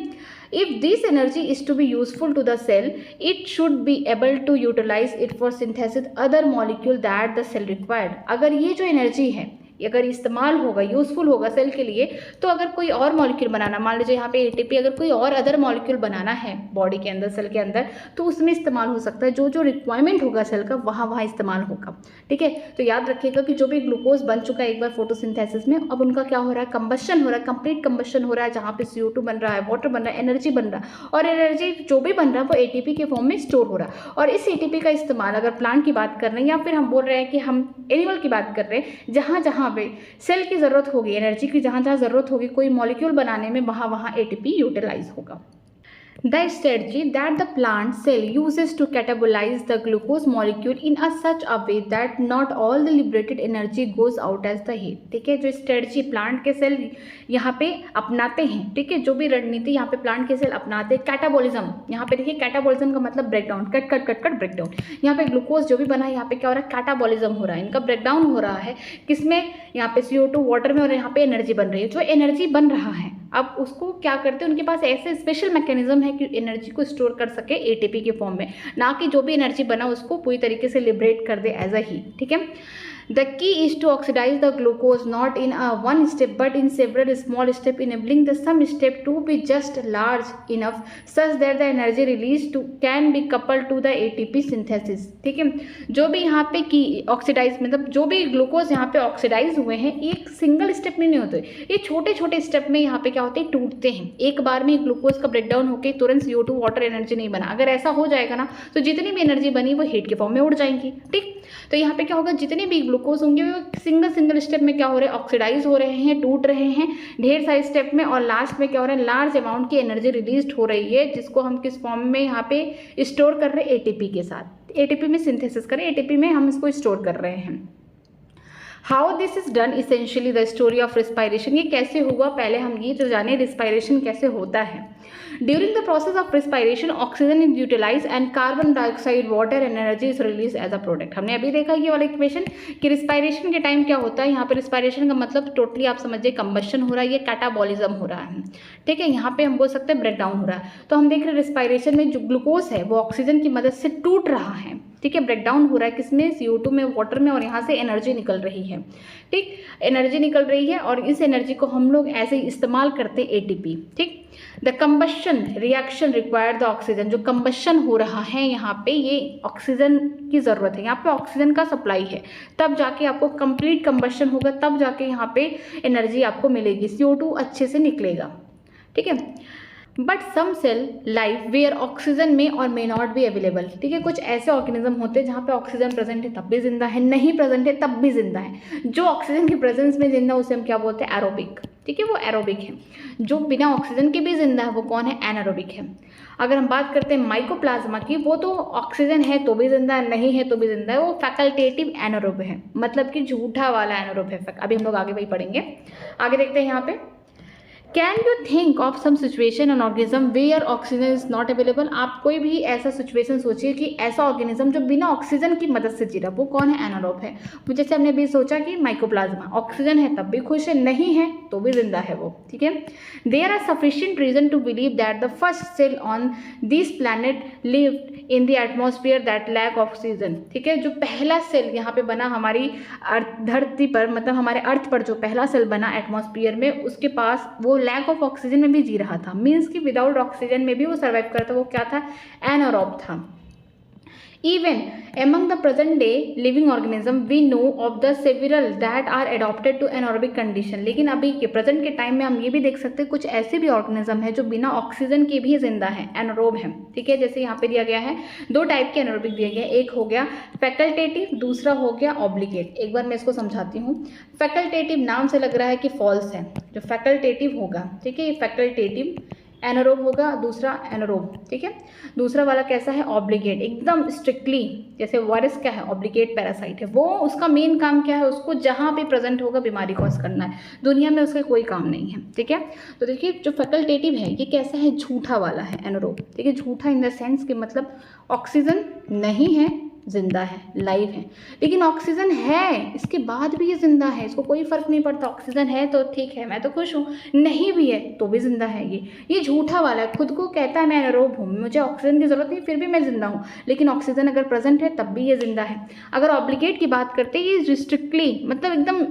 if this energy is to be useful to the cell, it should be able to utilize it for synthesis other molecule that the cell required। अगर ये जो एनर्जी है अगर इस्तेमाल होगा, यूज़फुल होगा सेल के लिए, तो अगर कोई और मॉलिक्यूल बनाना, मान लीजिए यहाँ पे ATP अगर कोई और अदर मॉलिक्यूल बनाना है बॉडी के अंदर, सेल के अंदर, तो उसमें इस्तेमाल हो सकता है। जो जो रिक्वायरमेंट होगा सेल का वहाँ इस्तेमाल होगा। ठीक है, तो याद रखिएगा कि जो भी ग्लूकोज बन चुका है एक बार फोटोसिंथेसिस में, अब उनका क्या हो रहा है, कंबशन हो रहा है, कंप्लीट कंबशन हो रहा है, जहाँ पे CO2 बन रहा है, वाटर बन रहा है, एनर्जी बन रहा है, और एनर्जी जो भी बन रहा है वो ATP के फॉर्म में स्टोर हो रहा है। और इस ATP का इस्तेमाल अगर प्लांट की बात कर रहे हैं या फिर हम बोल रहे हैं कि हम एनिमल की बात कर रहे हैं, जहाँ पे सेल की ज़रूरत होगी, एनर्जी की जहाँ ज़रूरत होगी कोई मॉलिक्यूल बनाने में, वहाँ ATP यूटिलाइज होगा। The strategy that the plant cell uses to catabolize the glucose molecule in a such a way that not all the liberated energy goes out as the heat। ठीक है, जो strategy plant के cell यहाँ पे अपनाते हैं, ठीक है, जो भी रणनीति यहाँ पे प्लांट के सेल अपनाते हैं, कैटाबॉलिज्म, यहाँ पे देखिए कैटाबॉलिज्म का मतलब ब्रेकडाउन, कट ब्रेकडाउन। यहाँ पे ग्लूकोज जो भी बना है यहाँ पे क्या हो रहा है, कैटाबॉलिज्म हो रहा है, इनका ब्रेकडाउन हो रहा है, किसमें, यहाँ पे CO2 वाटर में, और यहाँ पे एनर्जी बन रही है। जो एनर्जी बन रहा है अब उसको क्या करते हैं, उनके पास ऐसे स्पेशल मैकेनिज्म है कि एनर्जी को स्टोर कर सके ATP के फॉर्म में, ना कि जो भी एनर्जी बना उसको पूरी तरीके से लिबरेट कर दे एज अ हीट। ठीक है, The key is to oxidize the glucose not in a one step but in several small steps, enabling the some step to be just large enough such that the energy released to can be coupled to the ATP synthesis। ठीक है, जो भी यहाँ पे की oxidise मतलब जो भी ग्लूकोज यहाँ पे ऑक्सीडाइज हुए हैं एक सिंगल स्टेप में नहीं होते, ये छोटे छोटे स्टेप में यहाँ पे क्या होते हैं, टूटते हैं। एक बार में ग्लूकोज का ब्रेकडाउन होकर तुरंत CO2 वाटर एनर्जी नहीं बना। अगर ऐसा हो जाएगा ना तो जितनी भी एनर्जी बनी वो हीट के फॉर्म में उड़ जाएंगी। ठीक, तो यहाँ पे क्या होगा, जितने भी ग्लूकोज होंगे वो सिंगल स्टेप में क्या हो रहे हैं, ऑक्सीडाइज हो रहे हैं, टूट रहे हैं ढेर सारे स्टेप में, और लास्ट में क्या हो रहा है, लार्ज अमाउंट की एनर्जी रिलीज हो रही है, जिसको हम किस फॉर्म में यहाँ पे स्टोर कर रहे हैं, ATP के साथ। ATP में सिंथेसिस करें, ATP में हम इसको स्टोर कर रहे हैं। How this is done, essentially the story of respiration. ये कैसे हुआ, पहले हम ये तो जाने रिस्पायरेशन कैसे होता है। During the process of respiration oxygen is utilise and carbon dioxide water energy is release as a product. हमने अभी देखा ये वाला इक्वेशन कि रिस्पायरेशन के टाइम क्या होता है। यहाँ पे रिस्पायरेशन का मतलब टोटली आप समझिए कंबशन हो रहा है, ये कैटाबॉलिज्म हो रहा है। ठीक है, यहाँ पे हम बोल सकते हैं ब्रेकडाउन हो रहा है। तो हम देख रहे हैं रिस्पायरेशन में जो ग्लूकोज है वो ऑक्सीजन की मदद से टूट रहा है। ठीक है, ब्रेकडाउन हो रहा है किसमें, CO2 में, वाटर में, और यहाँ से एनर्जी निकल रही है। ठीक, एनर्जी निकल रही है और इस एनर्जी को हम लोग ऐसे इस्तेमाल करते हैं ATP। ठीक, the combustion reaction required the oxygen, जो कंबशन हो रहा है यहाँ पे ये ऑक्सीजन की ज़रूरत है, यहाँ पे ऑक्सीजन का सप्लाई है, तब जाके आपको कंप्लीट कंबशन होगा, तब जाके यहाँ पे एनर्जी आपको मिलेगी, CO2 अच्छे से निकलेगा। ठीक है, but some cell life where oxygen में और मे नॉट बी अवेलेबल। ठीक है, कुछ ऐसे ऑर्गेनिज्म होते हैं जहाँ पे ऑक्सीजन प्रेजेंट है तब भी जिंदा है, नहीं प्रेजेंट है तब भी जिंदा है। जो ऑक्सीजन की प्रेजेंस में जिंदा उसे हम क्या बोलते हैं, एरोबिक। ठीक है, वो एरोबिक है। जो बिना ऑक्सीजन के भी जिंदा है वो कौन है, एनारोबिक है। अगर हम बात करते हैं माइकोप्लाज्मा की, वो तो ऑक्सीजन है तो भी जिंदा है, नहीं है तो भी जिंदा है, वो फैकल्टेटिव एनारोब है, मतलब कि झूठा वाला एनारोब है। अभी हम लोग आगे वही पढ़ेंगे। आगे देखते हैं यहाँ पे, can you think of some situation an organism where oxygen is not available. आप कोई भी ऐसा सिचुएशन सोचिए कि ऐसा ऑर्गेनिज्म जो बिना ऑक्सीजन की मदद से जी रहा, वो कौन है, एनारोब है। जैसे हमने भी सोचा कि माइकोप्लाज्मा, ऑक्सीजन है तब भी खुश है, नहीं है तो भी जिंदा है वो। ठीक है, there are sufficient reason to believe that the first cell on this planet lived in the atmosphere that lack oxygen. ठीक है, जो पहला सेल यहाँ पे बना हमारी धरती पर, मतलब हमारे अर्थ पर जो पहला सेल बना एटमॉस्फेयर में, उसके पास वो लैक ऑफ ऑक्सीजन में भी जी रहा था, मीन्स कि विदाउट ऑक्सीजन में भी वो सर्वाइव करता। वो क्या था, एनारोब था। Even among the present day living organism, we know of the several that are adopted to anaerobic condition। लेकिन अभी के प्रेजेंट के टाइम में हम ये भी देख सकते हैं कुछ ऐसे भी ऑर्गेनिज्म है जो बिना ऑक्सीजन के भी जिंदा है, एनारोब है। ठीक है, जैसे यहाँ पे दिया गया है दो टाइप के एनारोबिक दिए गए, एक हो गया फैकल्टेटिव, दूसरा हो गया ऑब्लिगेट। एक बार मैं इसको समझाती हूँ। फैकल्टेटिव नाम से लग रहा है कि फॉल्स है, जो फैकल्टेटिव होगा, ठीक है, ये फैकल्टेटिव एनारोब होगा, दूसरा एनारोब। ठीक है, दूसरा वाला कैसा है, ऑब्लिगेट, एकदम स्ट्रिक्टली, जैसे वायरस क्या है, ऑब्लिगेट पैरासाइट है, वो उसका मेन काम क्या है, उसको जहाँ पे प्रेजेंट होगा बीमारी कॉज करना है, दुनिया में उसका कोई काम नहीं है। ठीक है, तो देखिए जो फैकल्टेटिव है ये कैसा है, झूठा वाला है एनारोब। ठीक है, झूठा इन द सेंस कि मतलब ऑक्सीजन नहीं है, जिंदा है, लाइव है, लेकिन ऑक्सीजन है इसके बाद भी ये जिंदा है, इसको कोई फर्क नहीं पड़ता, ऑक्सीजन है तो ठीक है मैं तो खुश हूँ, नहीं भी है तो भी जिंदा है। ये झूठा वाला है, खुद को कहता है मैं एनारोब हूँ, मुझे ऑक्सीजन की जरूरत नहीं, फिर भी मैं जिंदा हूँ, लेकिन ऑक्सीजन अगर प्रेजेंट है तब भी ये जिंदा है। अगर ऑब्लिगेट की बात करते हैं, ये स्ट्रिक्टली मतलब एकदम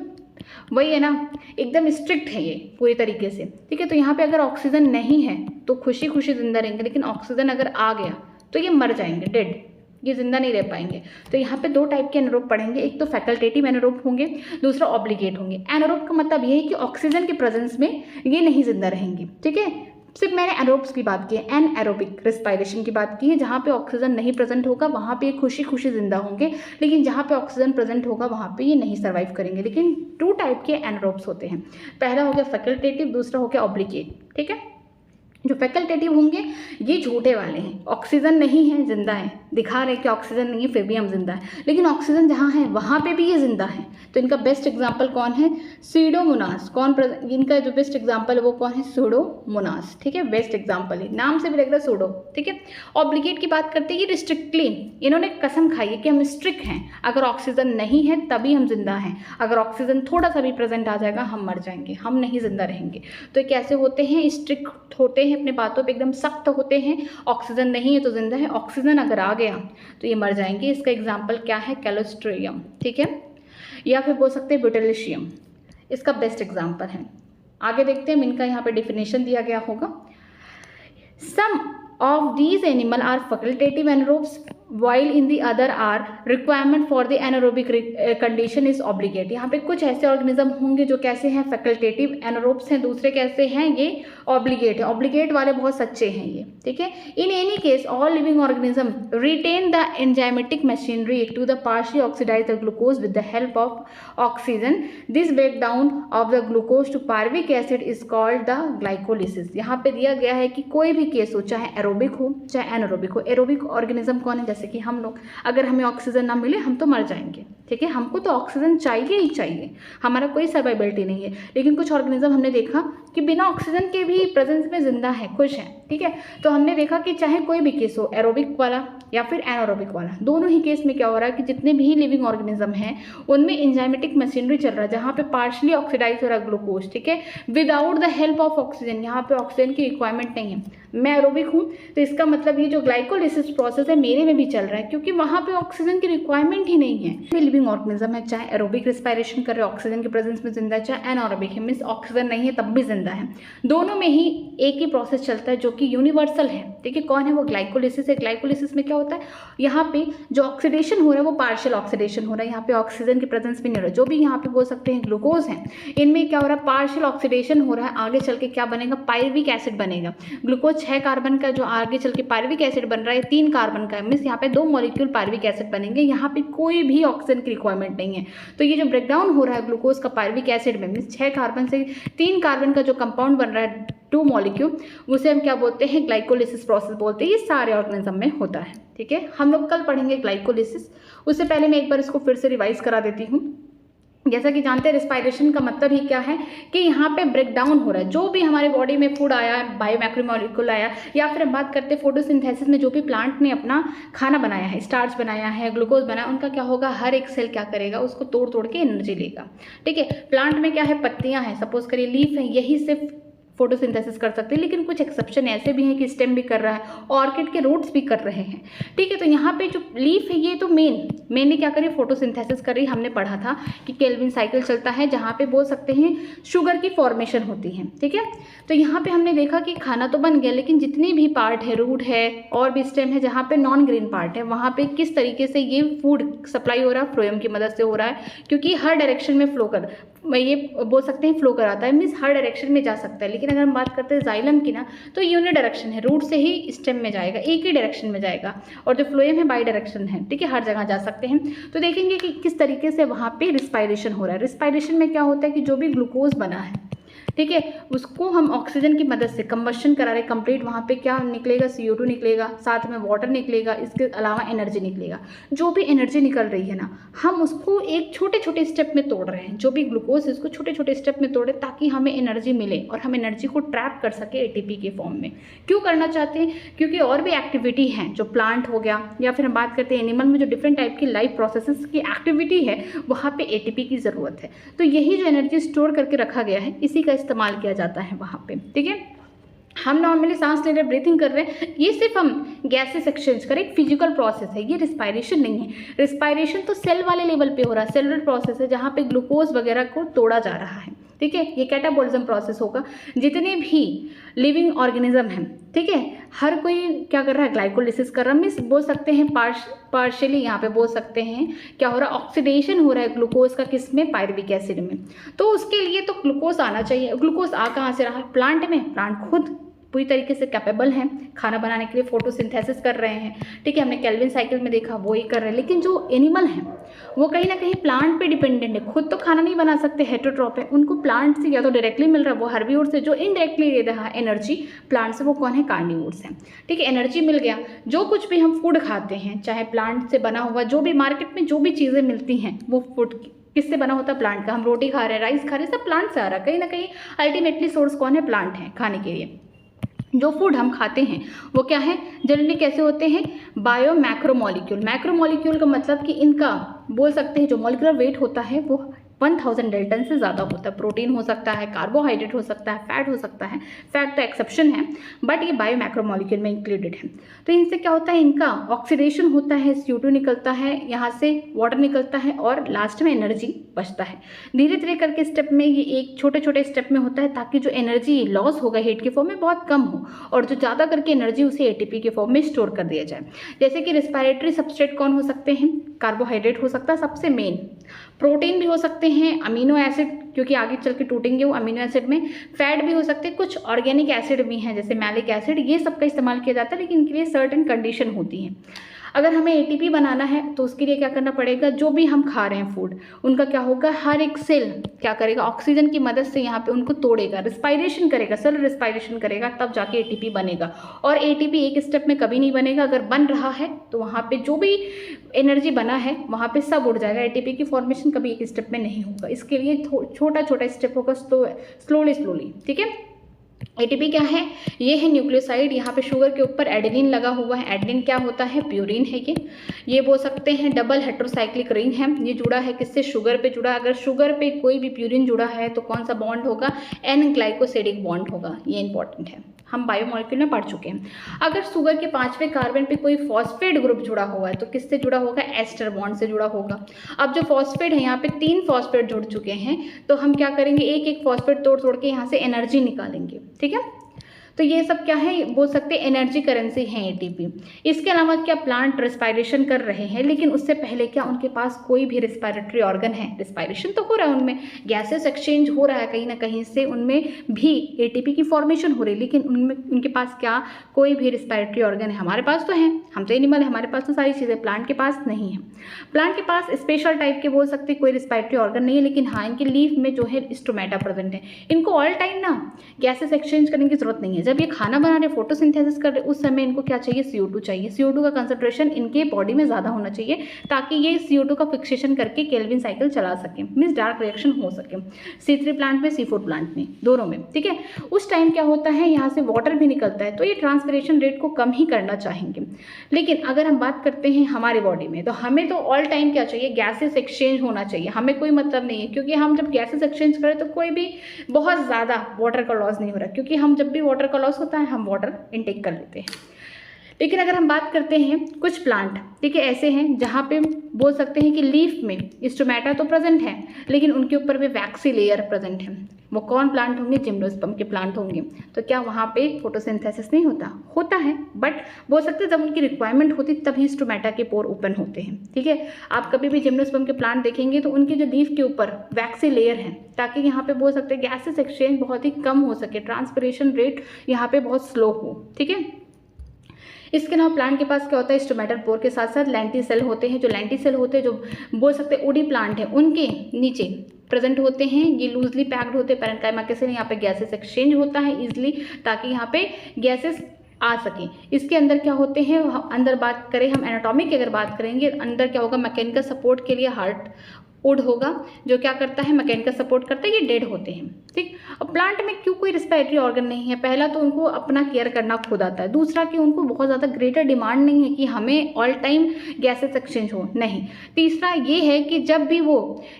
वही है ना, एकदम स्ट्रिक्ट है ये पूरी तरीके से। ठीक है, तो यहाँ पे अगर ऑक्सीजन नहीं है तो खुशी खुशी जिंदा रहेंगे, लेकिन ऑक्सीजन अगर आ गया तो ये मर जाएंगे, डेड, ये जिंदा नहीं रह पाएंगे। तो यहाँ पे दो टाइप के एनारोब पढ़ेंगे, एक तो फैकल्टेटिव एनारोब होंगे, दूसरा ऑब्लिगेट होंगे। एनारोब का मतलब ये है कि ऑक्सीजन के प्रेजेंस में ये नहीं जिंदा रहेंगे। ठीक है, सिर्फ मैंने एनारोब्स की बात की है, एनएरोबिक रिस्पायरेशन की बात की है, जहाँ पे ऑक्सीजन नहीं प्रेजेंट होगा वहाँ पे ये खुशी खुशी जिंदा होंगे, लेकिन जहाँ पे ऑक्सीजन प्रेजेंट होगा वहाँ पे ये नहीं सर्वाइव करेंगे। लेकिन टू टाइप के एनारोब्स होते हैं, पहला हो गया फैकल्टेटिव, दूसरा हो गया ऑब्लिगेट। ठीक है, जो फैकल्टेटिव होंगे ये झूठे वाले हैं, ऑक्सीजन नहीं है जिंदा है, दिखा रहे कि ऑक्सीजन नहीं है फिर भी हम जिंदा है, लेकिन ऑक्सीजन जहाँ है वहाँ पे भी ये जिंदा है। तो इनका बेस्ट एग्जांपल कौन है, स्यूडोमोनास। इनका जो बेस्ट एग्जांपल है वो कौन है, स्यूडोमोनास। ठीक है, बेस्ट एग्जांपल है, नाम से भी लग रहा है सूडो। ठीक है, ऑब्लिगेट की बात करते हैं, ये रिस्ट्रिक्टली, इन्होंने कसम खाई है कि हम स्ट्रिक्ट हैं, अगर ऑक्सीजन नहीं है तभी हम जिंदा हैं, अगर ऑक्सीजन थोड़ा सा भी प्रेजेंट आ जाएगा हम मर जाएंगे, हम नहीं जिंदा रहेंगे। तो ये कैसे होते हैं, स्ट्रिक्ट होते हैं, अपने बातों पे एकदम सख्त होते हैं, ऑक्सीजन नहीं है तो जिंदा है, ऑक्सीजन अगर आ गया तो ये मर जाएंगे। इसका एग्जांपल क्या है, कैलोस्ट्रिडियम। ठीक है, या फिर बोल सकते हैं ब्यूटेलिशियम, इसका बेस्ट एग्जाम्पल है। आगे देखते हैं, इनका यहाँ पे डिफिनेशन दिया गया होगा। सम of these animal are facultative anaerobes while in the other are requirement for the anaerobic condition is obligate। यहाँ पे कुछ ऐसे ऑर्गेनिज्म होंगे जो कैसे हैं, फैकल्टेटिव एनारोब्स हैं, दूसरे कैसे हैं, ये ऑब्लिगेट है। ऑब्लिगेट वाले बहुत सच्चे हैं ये, ठीक है। In any case all living organism retain the enzymatic machinery to the partially oxidise the glucose with the help of oxygen. This break down of the glucose to pyruvic acid is called the glycolysis. यहाँ पे दिया गया है कि कोई भी case हो, चाहे एरोबिक हो चाहे एनारोबिक हो। एरोबिक ऑर्गेनिज्म कौन है, जैसे कि हम लोग, अगर हमें ऑक्सीजन ना मिले हम तो मर जाएंगे, ठीक है। हमको तो ऑक्सीजन चाहिए ही चाहिए, हमारा कोई सर्वाइबिलिटी नहीं है। लेकिन कुछ ऑर्गेनिज्म हमने देखा कि बिना ऑक्सीजन के भी प्रेजेंस में जिंदा है, खुश है, ठीक है। तो हमने देखा कि चाहे कोई भी केस हो, एरोबिक वाला या फिर एनारोबिक वाला, दोनों ही केस में क्या हो रहा है कि जितने भी लिविंग ऑर्गेनिज्म हैं उनमें एंजाइमेटिक मशीनरी चल रहा है, जहाँ पे पार्शली ऑक्सीडाइज हो रहा है ग्लूकोज, ठीक है, without the help of oxygen. यहाँ पे ऑक्सीजन की रिक्वायरमेंट नहीं है। मैं एरोबिक हूँ तो इसका मतलब ये जो ग्लाइकोलिसिस प्रोसेस है मेरे में भी चल रहा है, क्योंकि वहाँ पे ऑक्सीजन की रिक्वायरमेंट ही नहीं है। लिविंग ऑर्गेनिज्म है, चाहे एरोबिक रिस्पायरेशन कर रहे ऑक्सीजन के प्रेजेंस में जिंदा है, चाहे एनारोबिक है, मीन्स ऑक्सीजन नहीं है तब भी जिंदा है, दोनों में ही एक ही प्रोसेस चलता है जो कि यूनिवर्सल है, ठीक है। कौन है वो, ग्लाइकोलिसिस है। ग्लाइकोलिसिस में क्या होता है, यहाँ पे जो ऑक्सीडेशन हो रहा है वो पार्शियल ऑक्सीडेशन हो रहा है, यहाँ पे ऑक्सीजन की प्रेजेंस भी नहीं हो रहा है। जो भी यहाँ पे बोल सकते हैं ग्लूकोज है, इनमें क्या हो रहा है, पार्शियल ऑक्सीडेशन हो रहा है। आगे चल के क्या बनेगा, पायरुविक एसिड बनेगा। ग्लूकोज 6 कार्बन का, जो आगे चल के पायरुविक एसिड बन रहा है 3 कार्बन का है, मीन्स यहाँ पे 2 मॉलिक्यूल पायरुविक एसिड बनेंगे। यहाँ पे कोई भी ऑक्सीजन की रिक्वायरमेंट नहीं है। तो ये जो ब्रेकडाउन हो रहा है ग्लूकोज का पायरुविक एसिड में, मीन्स 6 कार्बन से 3 कार्बन का जो कंपाउंड बन रहा है 2 मॉलिक्यूल, उसे हम क्या बोलते हैं, ग्लाइकोलिसिस प्रोसेस बोलते हैं। ये सारे ऑर्गेनिज्म में होता है, ठीक है। हम लोग कल पढ़ेंगे ग्लाइकोलिसिस, उससे पहले मैं एक बार इसको फिर से रिवाइज करा देती हूँ। जैसा कि जानते हैं रिस्पायरेशन का मतलब ही क्या है कि यहाँ पे ब्रेक डाउन हो रहा है, जो भी हमारे बॉडी में फूड आया, बायो मैक्रोमोलिक्यूल आया, या फिर हम बात करते हैं फोटोसिंथेसिस में जो भी प्लांट ने अपना खाना बनाया है, स्टार्च बनाया है, ग्लूकोज बनाया, उनका क्या होगा, हर एक सेल क्या करेगा, उसको तोड़ तोड़ के एनर्जी लेगा, ठीक है। प्लांट में क्या है, पत्तियाँ हैं, सपोज करिए लीफ है, यही सिर्फ फोटोसिंथेसिस कर सकते हैं, लेकिन कुछ एक्सेप्शन ऐसे भी हैं कि स्टेम भी कर रहा है, ऑर्किड के रूट्स भी कर रहे हैं, ठीक है। तो यहाँ पे जो लीफ है ये तो मेनली क्या करी, फोटोसिंथेसिस कर रही। हमने पढ़ा था कि केल्विन साइकिल चलता है, जहाँ पे बोल सकते हैं शुगर की फॉर्मेशन होती है, ठीक है। तो यहाँ पे हमने देखा कि खाना तो बन गया, लेकिन जितने भी पार्ट है, रूट है और भी स्टेम है, जहाँ पे नॉन ग्रीन पार्ट है, वहाँ पे किस तरीके से ये फूड सप्लाई हो रहा है, फ्लोएम की मदद से हो रहा है, क्योंकि हर डायरेक्शन में ये बोल सकते हैं फ्लो कराता है, मीन्स हर डायरेक्शन में जा सकता है। लेकिन अगर हम बात करते हैं जाइलम की ना, तो यूनिट डायरेक्शन है, रूट से ही स्टेम में जाएगा, एक ही डायरेक्शन में जाएगा, और जो फ्लोएम है बाई डायरेक्शन है, ठीक है, हर जगह जा सकते हैं। तो देखेंगे कि किस तरीके से वहाँ पे रिस्पायरेशन हो रहा है। रिस्पायरेशन में क्या होता है कि जो भी ग्लूकोज बना है, ठीक है, उसको हम ऑक्सीजन की मदद से कंबशन करा रहे कंप्लीट, वहाँ पे क्या निकलेगा, CO2 निकलेगा, साथ में वाटर निकलेगा, इसके अलावा एनर्जी निकलेगा। जो भी एनर्जी निकल रही है ना, हम उसको एक छोटे छोटे स्टेप में तोड़ रहे हैं, जो भी ग्लूकोज है उसको छोटे छोटे स्टेप में तोड़े ताकि हमें एनर्जी मिले और हम एनर्जी को ट्रैप कर सके ATP के फॉर्म में। क्यों करना चाहते हैं, क्योंकि और भी एक्टिविटी है, जो प्लांट हो गया या फिर हम बात करते हैं एनिमल में जो डिफरेंट टाइप की लाइफ प्रोसेसेस की एक्टिविटी है, वहाँ पे ATP की ज़रूरत है। तो यही जो एनर्जी स्टोर करके रखा गया है, इसी का इस्तेमाल किया जाता है वहाँ पे, ठीक है। हम नॉर्मली सांस ले रहे, ब्रीथिंग कर रहे हैं, ये सिर्फ हम गैसेस एक्सचेंज करें, एक फिजिकल प्रोसेस है, ये रिस्पायरेशन नहीं है। रिस्पायरेशन तो सेल वाले लेवल पे हो रहा है, सेलुलर प्रोसेस है, जहाँ पे ग्लूकोज वगैरह को तोड़ा जा रहा है, ठीक है। ये कैटाबॉलिज्म प्रोसेस होगा। जितने भी लिविंग ऑर्गेनिज्म हैं, ठीक है, हर कोई क्या कर रहा है, ग्लाइकोलिसिस कर रहा है, मीन्स बोल सकते हैं पार्शियली यहाँ पे बोल सकते हैं क्या हो रहा है, ऑक्सीडेशन हो रहा है ग्लूकोज का, किस में, पायरुविक एसिड में। तो उसके लिए तो ग्लूकोज आना चाहिए। ग्लूकोज आ कहाँ से रहा है, प्लांट में। प्लांट खुद पूरी तरीके से कैपेबल हैं खाना बनाने के लिए, फोटोसिंथेसिस कर रहे हैं, ठीक है, हमने केल्विन साइकिल में देखा वो ही कर रहे हैं। लेकिन जो एनिमल हैं वो कहीं ना कहीं प्लांट पे डिपेंडेंट है, खुद तो खाना नहीं बना सकते, हेटेरोट्रॉप है, उनको प्लांट से या तो डायरेक्टली मिल रहा है वो हर्बीवोर से, जो इनडायरेक्टली ले रहा है एनर्जी प्लांट से, वो कौन है, कार्निवोर्स हैं, ठीक है। एनर्जी मिल गया। जो कुछ भी हम फूड खाते हैं, चाहे प्लांट से बना हुआ, जो भी मार्केट में जो भी चीज़ें मिलती हैं, वो फूड किससे बना होता है, प्लांट का। हम रोटी खा रहे हैं, राइस खा रहे हैं, सब प्लांट से आ रहा है। कहीं ना कहीं अल्टीमेटली सोर्स कौन है, प्लांट है खाने के लिए। जो फूड हम खाते हैं वो क्या है, जनरली कैसे होते हैं, बायो मैक्रोमोलिक्यूल। मैक्रोमोलिक्यूल का मतलब कि इनका बोल सकते हैं जो मॉलिक्यूलर वेट होता है वो 1000 डेल्टन से ज़्यादा होता है। प्रोटीन हो सकता है, कार्बोहाइड्रेट हो सकता है, फैट हो सकता है, फैट तो एक्सेप्शन है बट ये बायो मैक्रोमोलिक्यूल में इंक्लूडेड है। तो इनसे क्या होता है, इनका ऑक्सीडेशन होता है, CO2 निकलता है, यहाँ से वाटर निकलता है और लास्ट में एनर्जी बचता है। धीरे धीरे करके स्टेप में ये एक छोटे छोटे स्टेप में होता है ताकि जो एनर्जी लॉस होगा हीट के फॉर्म में बहुत कम हो और जो ज़्यादा करके एनर्जी उसे ATP के फॉर्म में स्टोर कर दिया जाए। जैसे कि रिस्पायरेटरी सबस्ट्रेट कौन हो सकते हैं, कार्बोहाइड्रेट हो सकता है सबसे मेन, प्रोटीन भी हो सकते हैं, अमीनो एसिड क्योंकि आगे चल के टूटेंगे वो अमीनो एसिड में, फैट भी हो सकते हैं, कुछ ऑर्गेनिक एसिड भी हैं जैसे मैलिक एसिड, ये सब का इस्तेमाल किया जाता है लेकिन इनके लिए सर्टेन कंडीशन होती है। अगर हमें ATP बनाना है तो उसके लिए क्या करना पड़ेगा, जो भी हम खा रहे हैं फूड उनका क्या होगा, हर एक सेल क्या करेगा, ऑक्सीजन की मदद से यहाँ पे उनको तोड़ेगा, रिस्पायरेशन करेगा, सेल रिस्पायरेशन करेगा, तब जाके ATP बनेगा। और ATP एक स्टेप में कभी नहीं बनेगा, अगर बन रहा है तो वहाँ पे जो भी एनर्जी बना है वहाँ पे सब उड़ जाएगा, ATP की फॉर्मेशन कभी एक स्टेप में नहीं होगा। इसके लिए छोटा छोटा स्टेप होगा, स्लोली, ठीक है। ATP क्या है, ये है न्यूक्लियोसाइड, यहाँ पे शुगर के ऊपर एडेनिन लगा हुआ है। एडेनिन क्या होता है, प्यूरिन है ये बोल सकते हैं डबल हेटेरोसाइक्लिक रिंग है। ये जुड़ा है किससे, शुगर पे जुड़ा। अगर शुगर पे कोई भी प्यूरिन जुड़ा है तो कौन सा बॉन्ड होगा, N ग्लाइकोसिडिक बॉन्ड होगा। ये इंपॉर्टेंट है, हम बायोमोलिक्यूल में पढ़ चुके हैं। अगर शुगर के 5वें कार्बन पे कोई फॉस्फेट ग्रुप जुड़ा हुआ है तो किससे जुड़ा होगा, एस्टर बॉन्ड से जुड़ा होगा। अब जो फॉस्फेट है यहाँ पे 3 फॉस्फेट जुड़ चुके हैं तो हम क्या करेंगे, एक एक फॉस्फेट तोड़ के यहाँ से एनर्जी निकालेंगे, ठीक है। तो ये सब क्या है, बोल सकते हैं एनर्जी करेंसी है ATP। इसके अलावा क्या प्लांट रिस्पायरेशन कर रहे हैं, लेकिन उससे पहले क्या उनके पास कोई भी रिस्पायरेटरी ऑर्गन है, रिस्पायरेशन तो हो रहा है उनमें, गैसेस एक्सचेंज हो रहा है कहीं ना कहीं से, उनमें भी ATP की फॉर्मेशन हो रही है, लेकिन उनमें उनके पास क्या कोई भी रिस्पायरेटरी ऑर्गन है। हमारे पास तो है, हम तो एनिमल है, हमारे पास तो सारी चीज़ें, प्लांट के पास नहीं है। प्लांट के पास स्पेशल टाइप के बोल सकते कोई रिस्पायरेटरी ऑर्गन नहीं है, लेकिन हाँ इनके लीफ में जो है स्टोमेटा प्रेजेंट है। इनको ऑल टाइम ना गैसेस एक्सचेंज करने की जरूरत नहीं है। जब ये खाना बना रहे, फोटोसिंथेसिस कर रहे, उस समय इनको क्या चाहिए, CO2 चाहिए। CO2 का कंसंट्रेशन इनके बॉडी में ज़्यादा होना चाहिए ताकि ये CO2 का फिक्सेशन करके केल्विन साइकिल चला सके, मीन्स डार्क रिएक्शन हो सके, C3 प्लांट में, C4 प्लांट में, दोनों में, ठीक है। उस टाइम क्या होता है, यहाँ से वाटर भी निकलता है तो ये ट्रांसपिरेशन रेट को कम ही करना चाहेंगे। लेकिन अगर हम बात करते हैं हमारे बॉडी में, तो हमें तो ऑल टाइम क्या चाहिए, गैसेस एक्सचेंज होना चाहिए। हमें कोई मतलब नहीं है, क्योंकि हम जब गैसेस एक्सचेंज करें तो कोई भी बहुत ज़्यादा वाटर का लॉस नहीं हो रहा, क्योंकि हम जब भी वाटर का लॉस होता है हम वाटर इनटेक कर लेते हैं। लेकिन अगर हम बात करते हैं कुछ प्लांट, ठीक है, ऐसे हैं जहाँ पे बोल सकते हैं कि लीफ में स्टोमेटा तो प्रेजेंट है लेकिन उनके ऊपर भी वैक्सी लेयर प्रेजेंट है। वो कौन प्लांट होंगे, जिम्नोस्पर्म के प्लांट होंगे। तो क्या वहाँ पे फोटोसिंथेसिस नहीं होता, होता है, बट बोल सकते हैं जब उनकी रिक्वायरमेंट होती तभी स्टोमेटा के पोर ओपन होते हैं, ठीक है। आप कभी भी जिम्नोस्पर्म के प्लांट देखेंगे तो उनके जो लीफ के ऊपर वैक्सी लेयर है, ताकि यहाँ पे बोल सकते हैं गैसेस एक्सचेंज बहुत ही कम हो सके, ट्रांसपिरेशन रेट यहाँ पे बहुत स्लो हो, ठीक है। इसके अलावा प्लांट के पास क्या होता है, स्टोमेटल पोर के साथ साथ लेंटिसेल होते हैं। जो लेंटिसेल होते हैं, जो बोल सकते हैं वुडी प्लांट है, उनके नीचे प्रेजेंट होते हैं। ये लूजली पैक्ड होते हैं पैरेन्काइमा के सेल, यहाँ पे गैसेस एक्सचेंज होता है इजिली ताकि यहाँ पे गैसेस आ सके। इसके अंदर क्या होते हैं, अंदर बात करें हम एनाटॉमी की, अगर बात करेंगे अंदर क्या होगा, मैकेनिकल सपोर्ट के लिए हार्ट वुड होगा जो क्या करता है, मैकेनिकल सपोर्ट करता है, ये डेड होते हैं, ठीक। और प्लांट में क्यों कोई रिस्पायरेटरी ऑर्गन नहीं है, पहला तो उनको अपना केयर करना खुद आता है, दूसरा कि उनको बहुत ज़्यादा ग्रेटर डिमांड नहीं है कि हमें ऑल टाइम गैसेस एक्सचेंज हो, नहीं। तीसरा ये है कि जब भी वो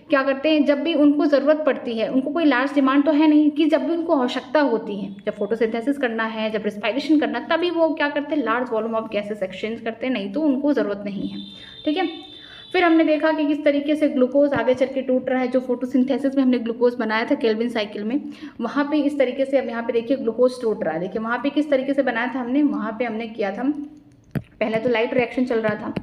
क्या करते हैं, जब भी उनको ज़रूरत पड़ती है, उनको कोई लार्ज डिमांड तो है नहीं कि जब भी उनको आवश्यकता होती है, जब फोटोसिंथेसिस करना है, जब रिस्पायरेशन करना, तभी वो क्या करते हैं, large volume of gases exchange करते हैं, नहीं तो उनको ज़रूरत नहीं है, ठीक है। फिर हमने देखा कि किस तरीके से ग्लूकोज आगे चल के टूट रहा है। जो फोटोसिंथेसिस में हमने ग्लूकोज बनाया था केल्विन साइकिल में, वहाँ पे इस तरीके से, अब यहाँ पे देखिए ग्लूकोज टूट रहा है। देखिए वहाँ पे किस तरीके से बनाया था हमने, वहाँ पे हमने किया था, पहले तो लाइट रिएक्शन चल रहा था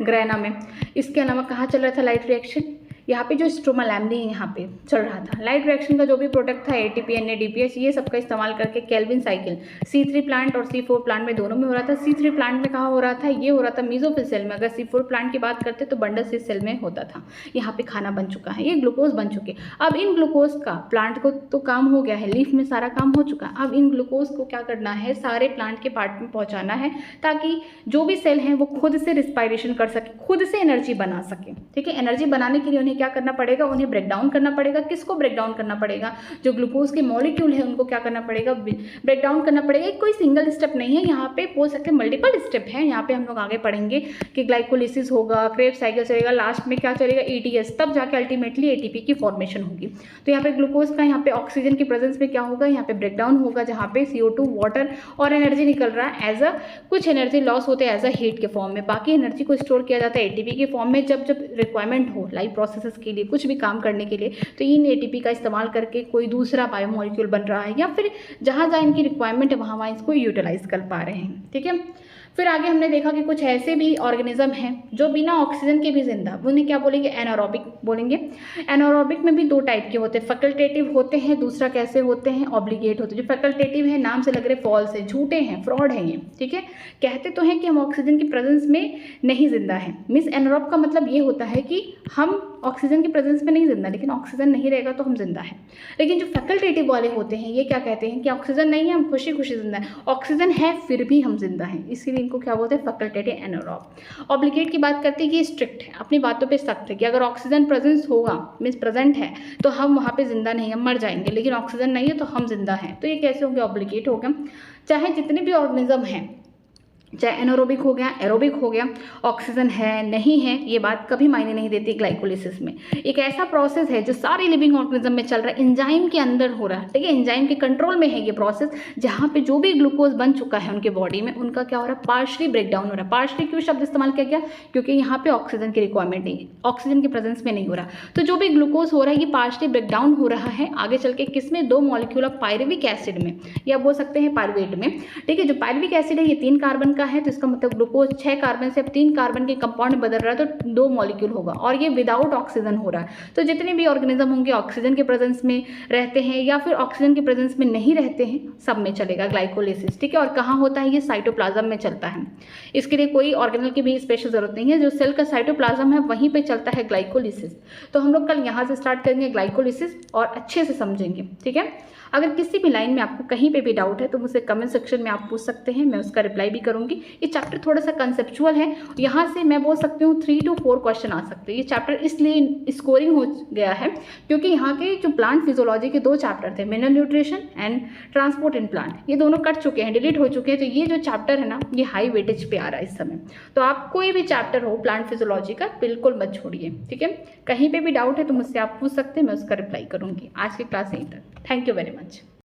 ग्रेना में। इसके अलावा कहाँ चल रहा था लाइट रिएक्शन, यहाँ पे जो स्ट्रोमा लैमिनी यहाँ पे चल रहा था। लाइट रिएक्शन का जो भी प्रोडक्ट था ATP, NADPH, ये सब का इस्तेमाल करके केल्विन साइकिल C3 प्लांट और C4 प्लांट में दोनों में हो रहा था। C3 प्लांट में कहाँ हो रहा था, ये हो रहा था मेसोफिल सेल में। अगर C4 प्लांट की बात करते तो बंडल सिस सेल में होता था। यहाँ पे खाना बन चुका है, ये ग्लूकोज बन चुके। अब इन ग्लूकोज का प्लांट को तो काम हो गया है, लीफ में सारा काम हो चुका है। अब इन ग्लूकोज को क्या करना है, सारे प्लांट के पार्ट में पहुँचाना है ताकि जो भी सेल हैं वो खुद से रिस्पायरेशन कर सके, खुद से एनर्जी बना सके, ठीक है। एनर्जी बनाने के लिए उन्हें क्या करना पड़ेगा, उन्हें ब्रेक डाउन करना पड़ेगा। किसको ब्रेक डाउन करना पड़ेगा, जो ग्लूकोज के मॉलिक्यूल है उनको क्या करना पड़ेगा, ब्रेक डाउन करना पड़ेगा। कोई सिंगल स्टेप नहीं है, यहाँ पे बोल सकते हैं मल्टीपल स्टेप है। यहाँ पे हम लोग आगे पढ़ेंगे कि ग्लाइकोलिसिस होगा, क्रेब्स साइकिल चलेगा, लास्ट में क्या चलेगा, ETS, तब जाके अल्टीमेटली ATP की फॉर्मेशन होगी। तो यहाँ पे ग्लूकोज का यहाँ पे ऑक्सीजन की प्रेजेंस में क्या होगा, यहाँ पे ब्रेक डाउन होगा, जहाँ पे CO2, वाटर और एनर्जी निकल रहा है एज अ, कुछ एनर्जी लॉस होते हैं एज अ हीट के फॉर्म में, बाकी एनर्जी को स्टोर किया जाता है ATP के फॉर्म में। जब जब रिक्वायरमेंट हो लाइफ प्रोसेसेस के लिए, कुछ भी काम करने के लिए, तो इन ATP का इस्तेमाल करके कोई दूसरा बायोमोलिक्यूल बन रहा है, या फिर जहाँ जहाँ इनकी रिक्वायरमेंट है वहाँ इसको यूटिलाइज कर पा रहे हैं। ठीक है, फिर आगे हमने देखा कि कुछ ऐसे भी ऑर्गेनिज्म हैं जो बिना ऑक्सीजन के भी जिंदा, उन्हें क्या बोलेंगे, एनारोबिक बोलेंगे। एनारोबिक में भी दो टाइप के होते हैं, फैकल्टेटिव होते हैं, दूसरा कैसे होते हैं, ऑब्लिगेट होते हैं। जो फैकल्टेटिव है, नाम से लग रहे फॉल्स है, झूठे हैं, फ्रॉड है ये। ठीक है, कहते तो हैं कि हम ऑक्सीजन की प्रेजेंस में नहीं जिंदा है। मीन्स एनारोब का मतलब ये होता है कि हम ऑक्सीजन की प्रेजेंस में नहीं जिंदा, लेकिन ऑक्सीजन नहीं रहेगा तो हम जिंदा हैं। लेकिन जो फैकल्टेटिव वाले होते हैं ये क्या कहते हैं कि ऑक्सीजन नहीं है, हम खुशी खुशी जिंदा है, ऑक्सीजन है फिर भी हम जिंदा हैं, इसीलिए इनको क्या बोलते हैं, फैकल्टेटिव एनारोब। ऑब्लिगेट की बात करते हैं कि स्ट्रिक्ट है, अपनी बातों पे सख्त है कि अगर ऑक्सीजन प्रेजेंस होगा, मीन्स प्रेजेंट है, तो हम वहाँ पे जिंदा नहीं, हम मर जाएंगे, लेकिन ऑक्सीजन नहीं है तो हम जिंदा हैं। तो ये कैसे होंगे, ऑब्लिगेट हो गया। चाहे जितने भी ऑर्गेनिज्म हैं, चाहे एनारोबिक हो गया, एरोबिक हो गया, ऑक्सीजन है नहीं है ये बात कभी मायने नहीं देती। ग्लाइकोलिसिस में एक ऐसा प्रोसेस है जो सारे लिविंग ऑर्गेनिज्म में चल रहा है, एंजाइम के अंदर हो रहा है। ठीक है, एंजाइम के कंट्रोल में है ये प्रोसेस, जहाँ पे जो भी ग्लूकोज बन चुका है उनके बॉडी में, उनका क्या हो रहा है, पार्शली ब्रेक डाउन हो रहा है। पार्शली क्यों शब्द इस्तेमाल किया गया, क्योंकि यहाँ पे ऑक्सीजन की रिक्वायरमेंट नहीं है, ऑक्सीजन की प्रेजेंस में नहीं हो रहा। तो जो भी ग्लूकोज हो रहा है ये पार्शली ब्रेक डाउन हो रहा है आगे चल के किसमें, दो मॉलिक्यूल ऑफ पायरुविक एसिड में, या बोल सकते हैं पायरुवेट में। ठीक है, जो पायरुविक एसिड है ये 3 कार्बन का है, तो इसका मतलब ग्लूकोज 6 कार्बन से अब 3 कार्बन के कंपाउंड में बदल रहा है, तो 2 मॉलिक्यूल होगा, और ये विदाउट ऑक्सीजन हो रहा है। तो जितने भी ऑर्गेनिज्म होंगे ऑक्सीजन के प्रेजेंस में रहते हैं या फिर ऑक्सीजन के प्रेजेंस में नहीं रहते हैं, सब में चलेगा ग्लाइकोलिसिस। ठीक है, और कहाँ होता है, ये साइटोप्लाज्म में चलता है। इसके लिए कोई ऑर्गेनल की भी स्पेशल जरूरत नहीं है, जो सेल का साइटोप्लाज्म है वहीं पे चलता है ग्लाइकोलिसिस। तो हम लोग कल यहाँ से स्टार्ट करेंगे ग्लाइकोलिसिस और अच्छे से समझेंगे। ठीक है, अगर किसी भी लाइन में आपको कहीं पे भी डाउट है तो मुझसे कमेंट सेक्शन में आप पूछ सकते हैं, मैं उसका रिप्लाई भी करूंगी। ये चैप्टर थोड़ा सा कंसेप्चुअल है, यहाँ से मैं बोल सकती हूँ 3 to 4 क्वेश्चन आ सकते हैं। ये चैप्टर इसलिए स्कोरिंग हो गया है क्योंकि यहाँ के जो प्लांट फिजियोलॉजी के 2 चैप्टर थे, mineral nutrition and transport in plant, ये दोनों कट चुके हैं, डिलीट हो चुके हैं। तो ये जो चैप्टर है ना, ये हाई वेटेज पे आ रहा है इस समय। तो आप कोई भी चैप्टर हो प्लांट फिजियोलॉजी का बिल्कुल मत छोड़िए। ठीक है, कहीं पर भी डाउट है तो मुझसे आप पूछ सकते हैं, मैं उसका रिप्लाई करूँगी। आज की क्लास यहीं तक, थैंक यू वेरी मच।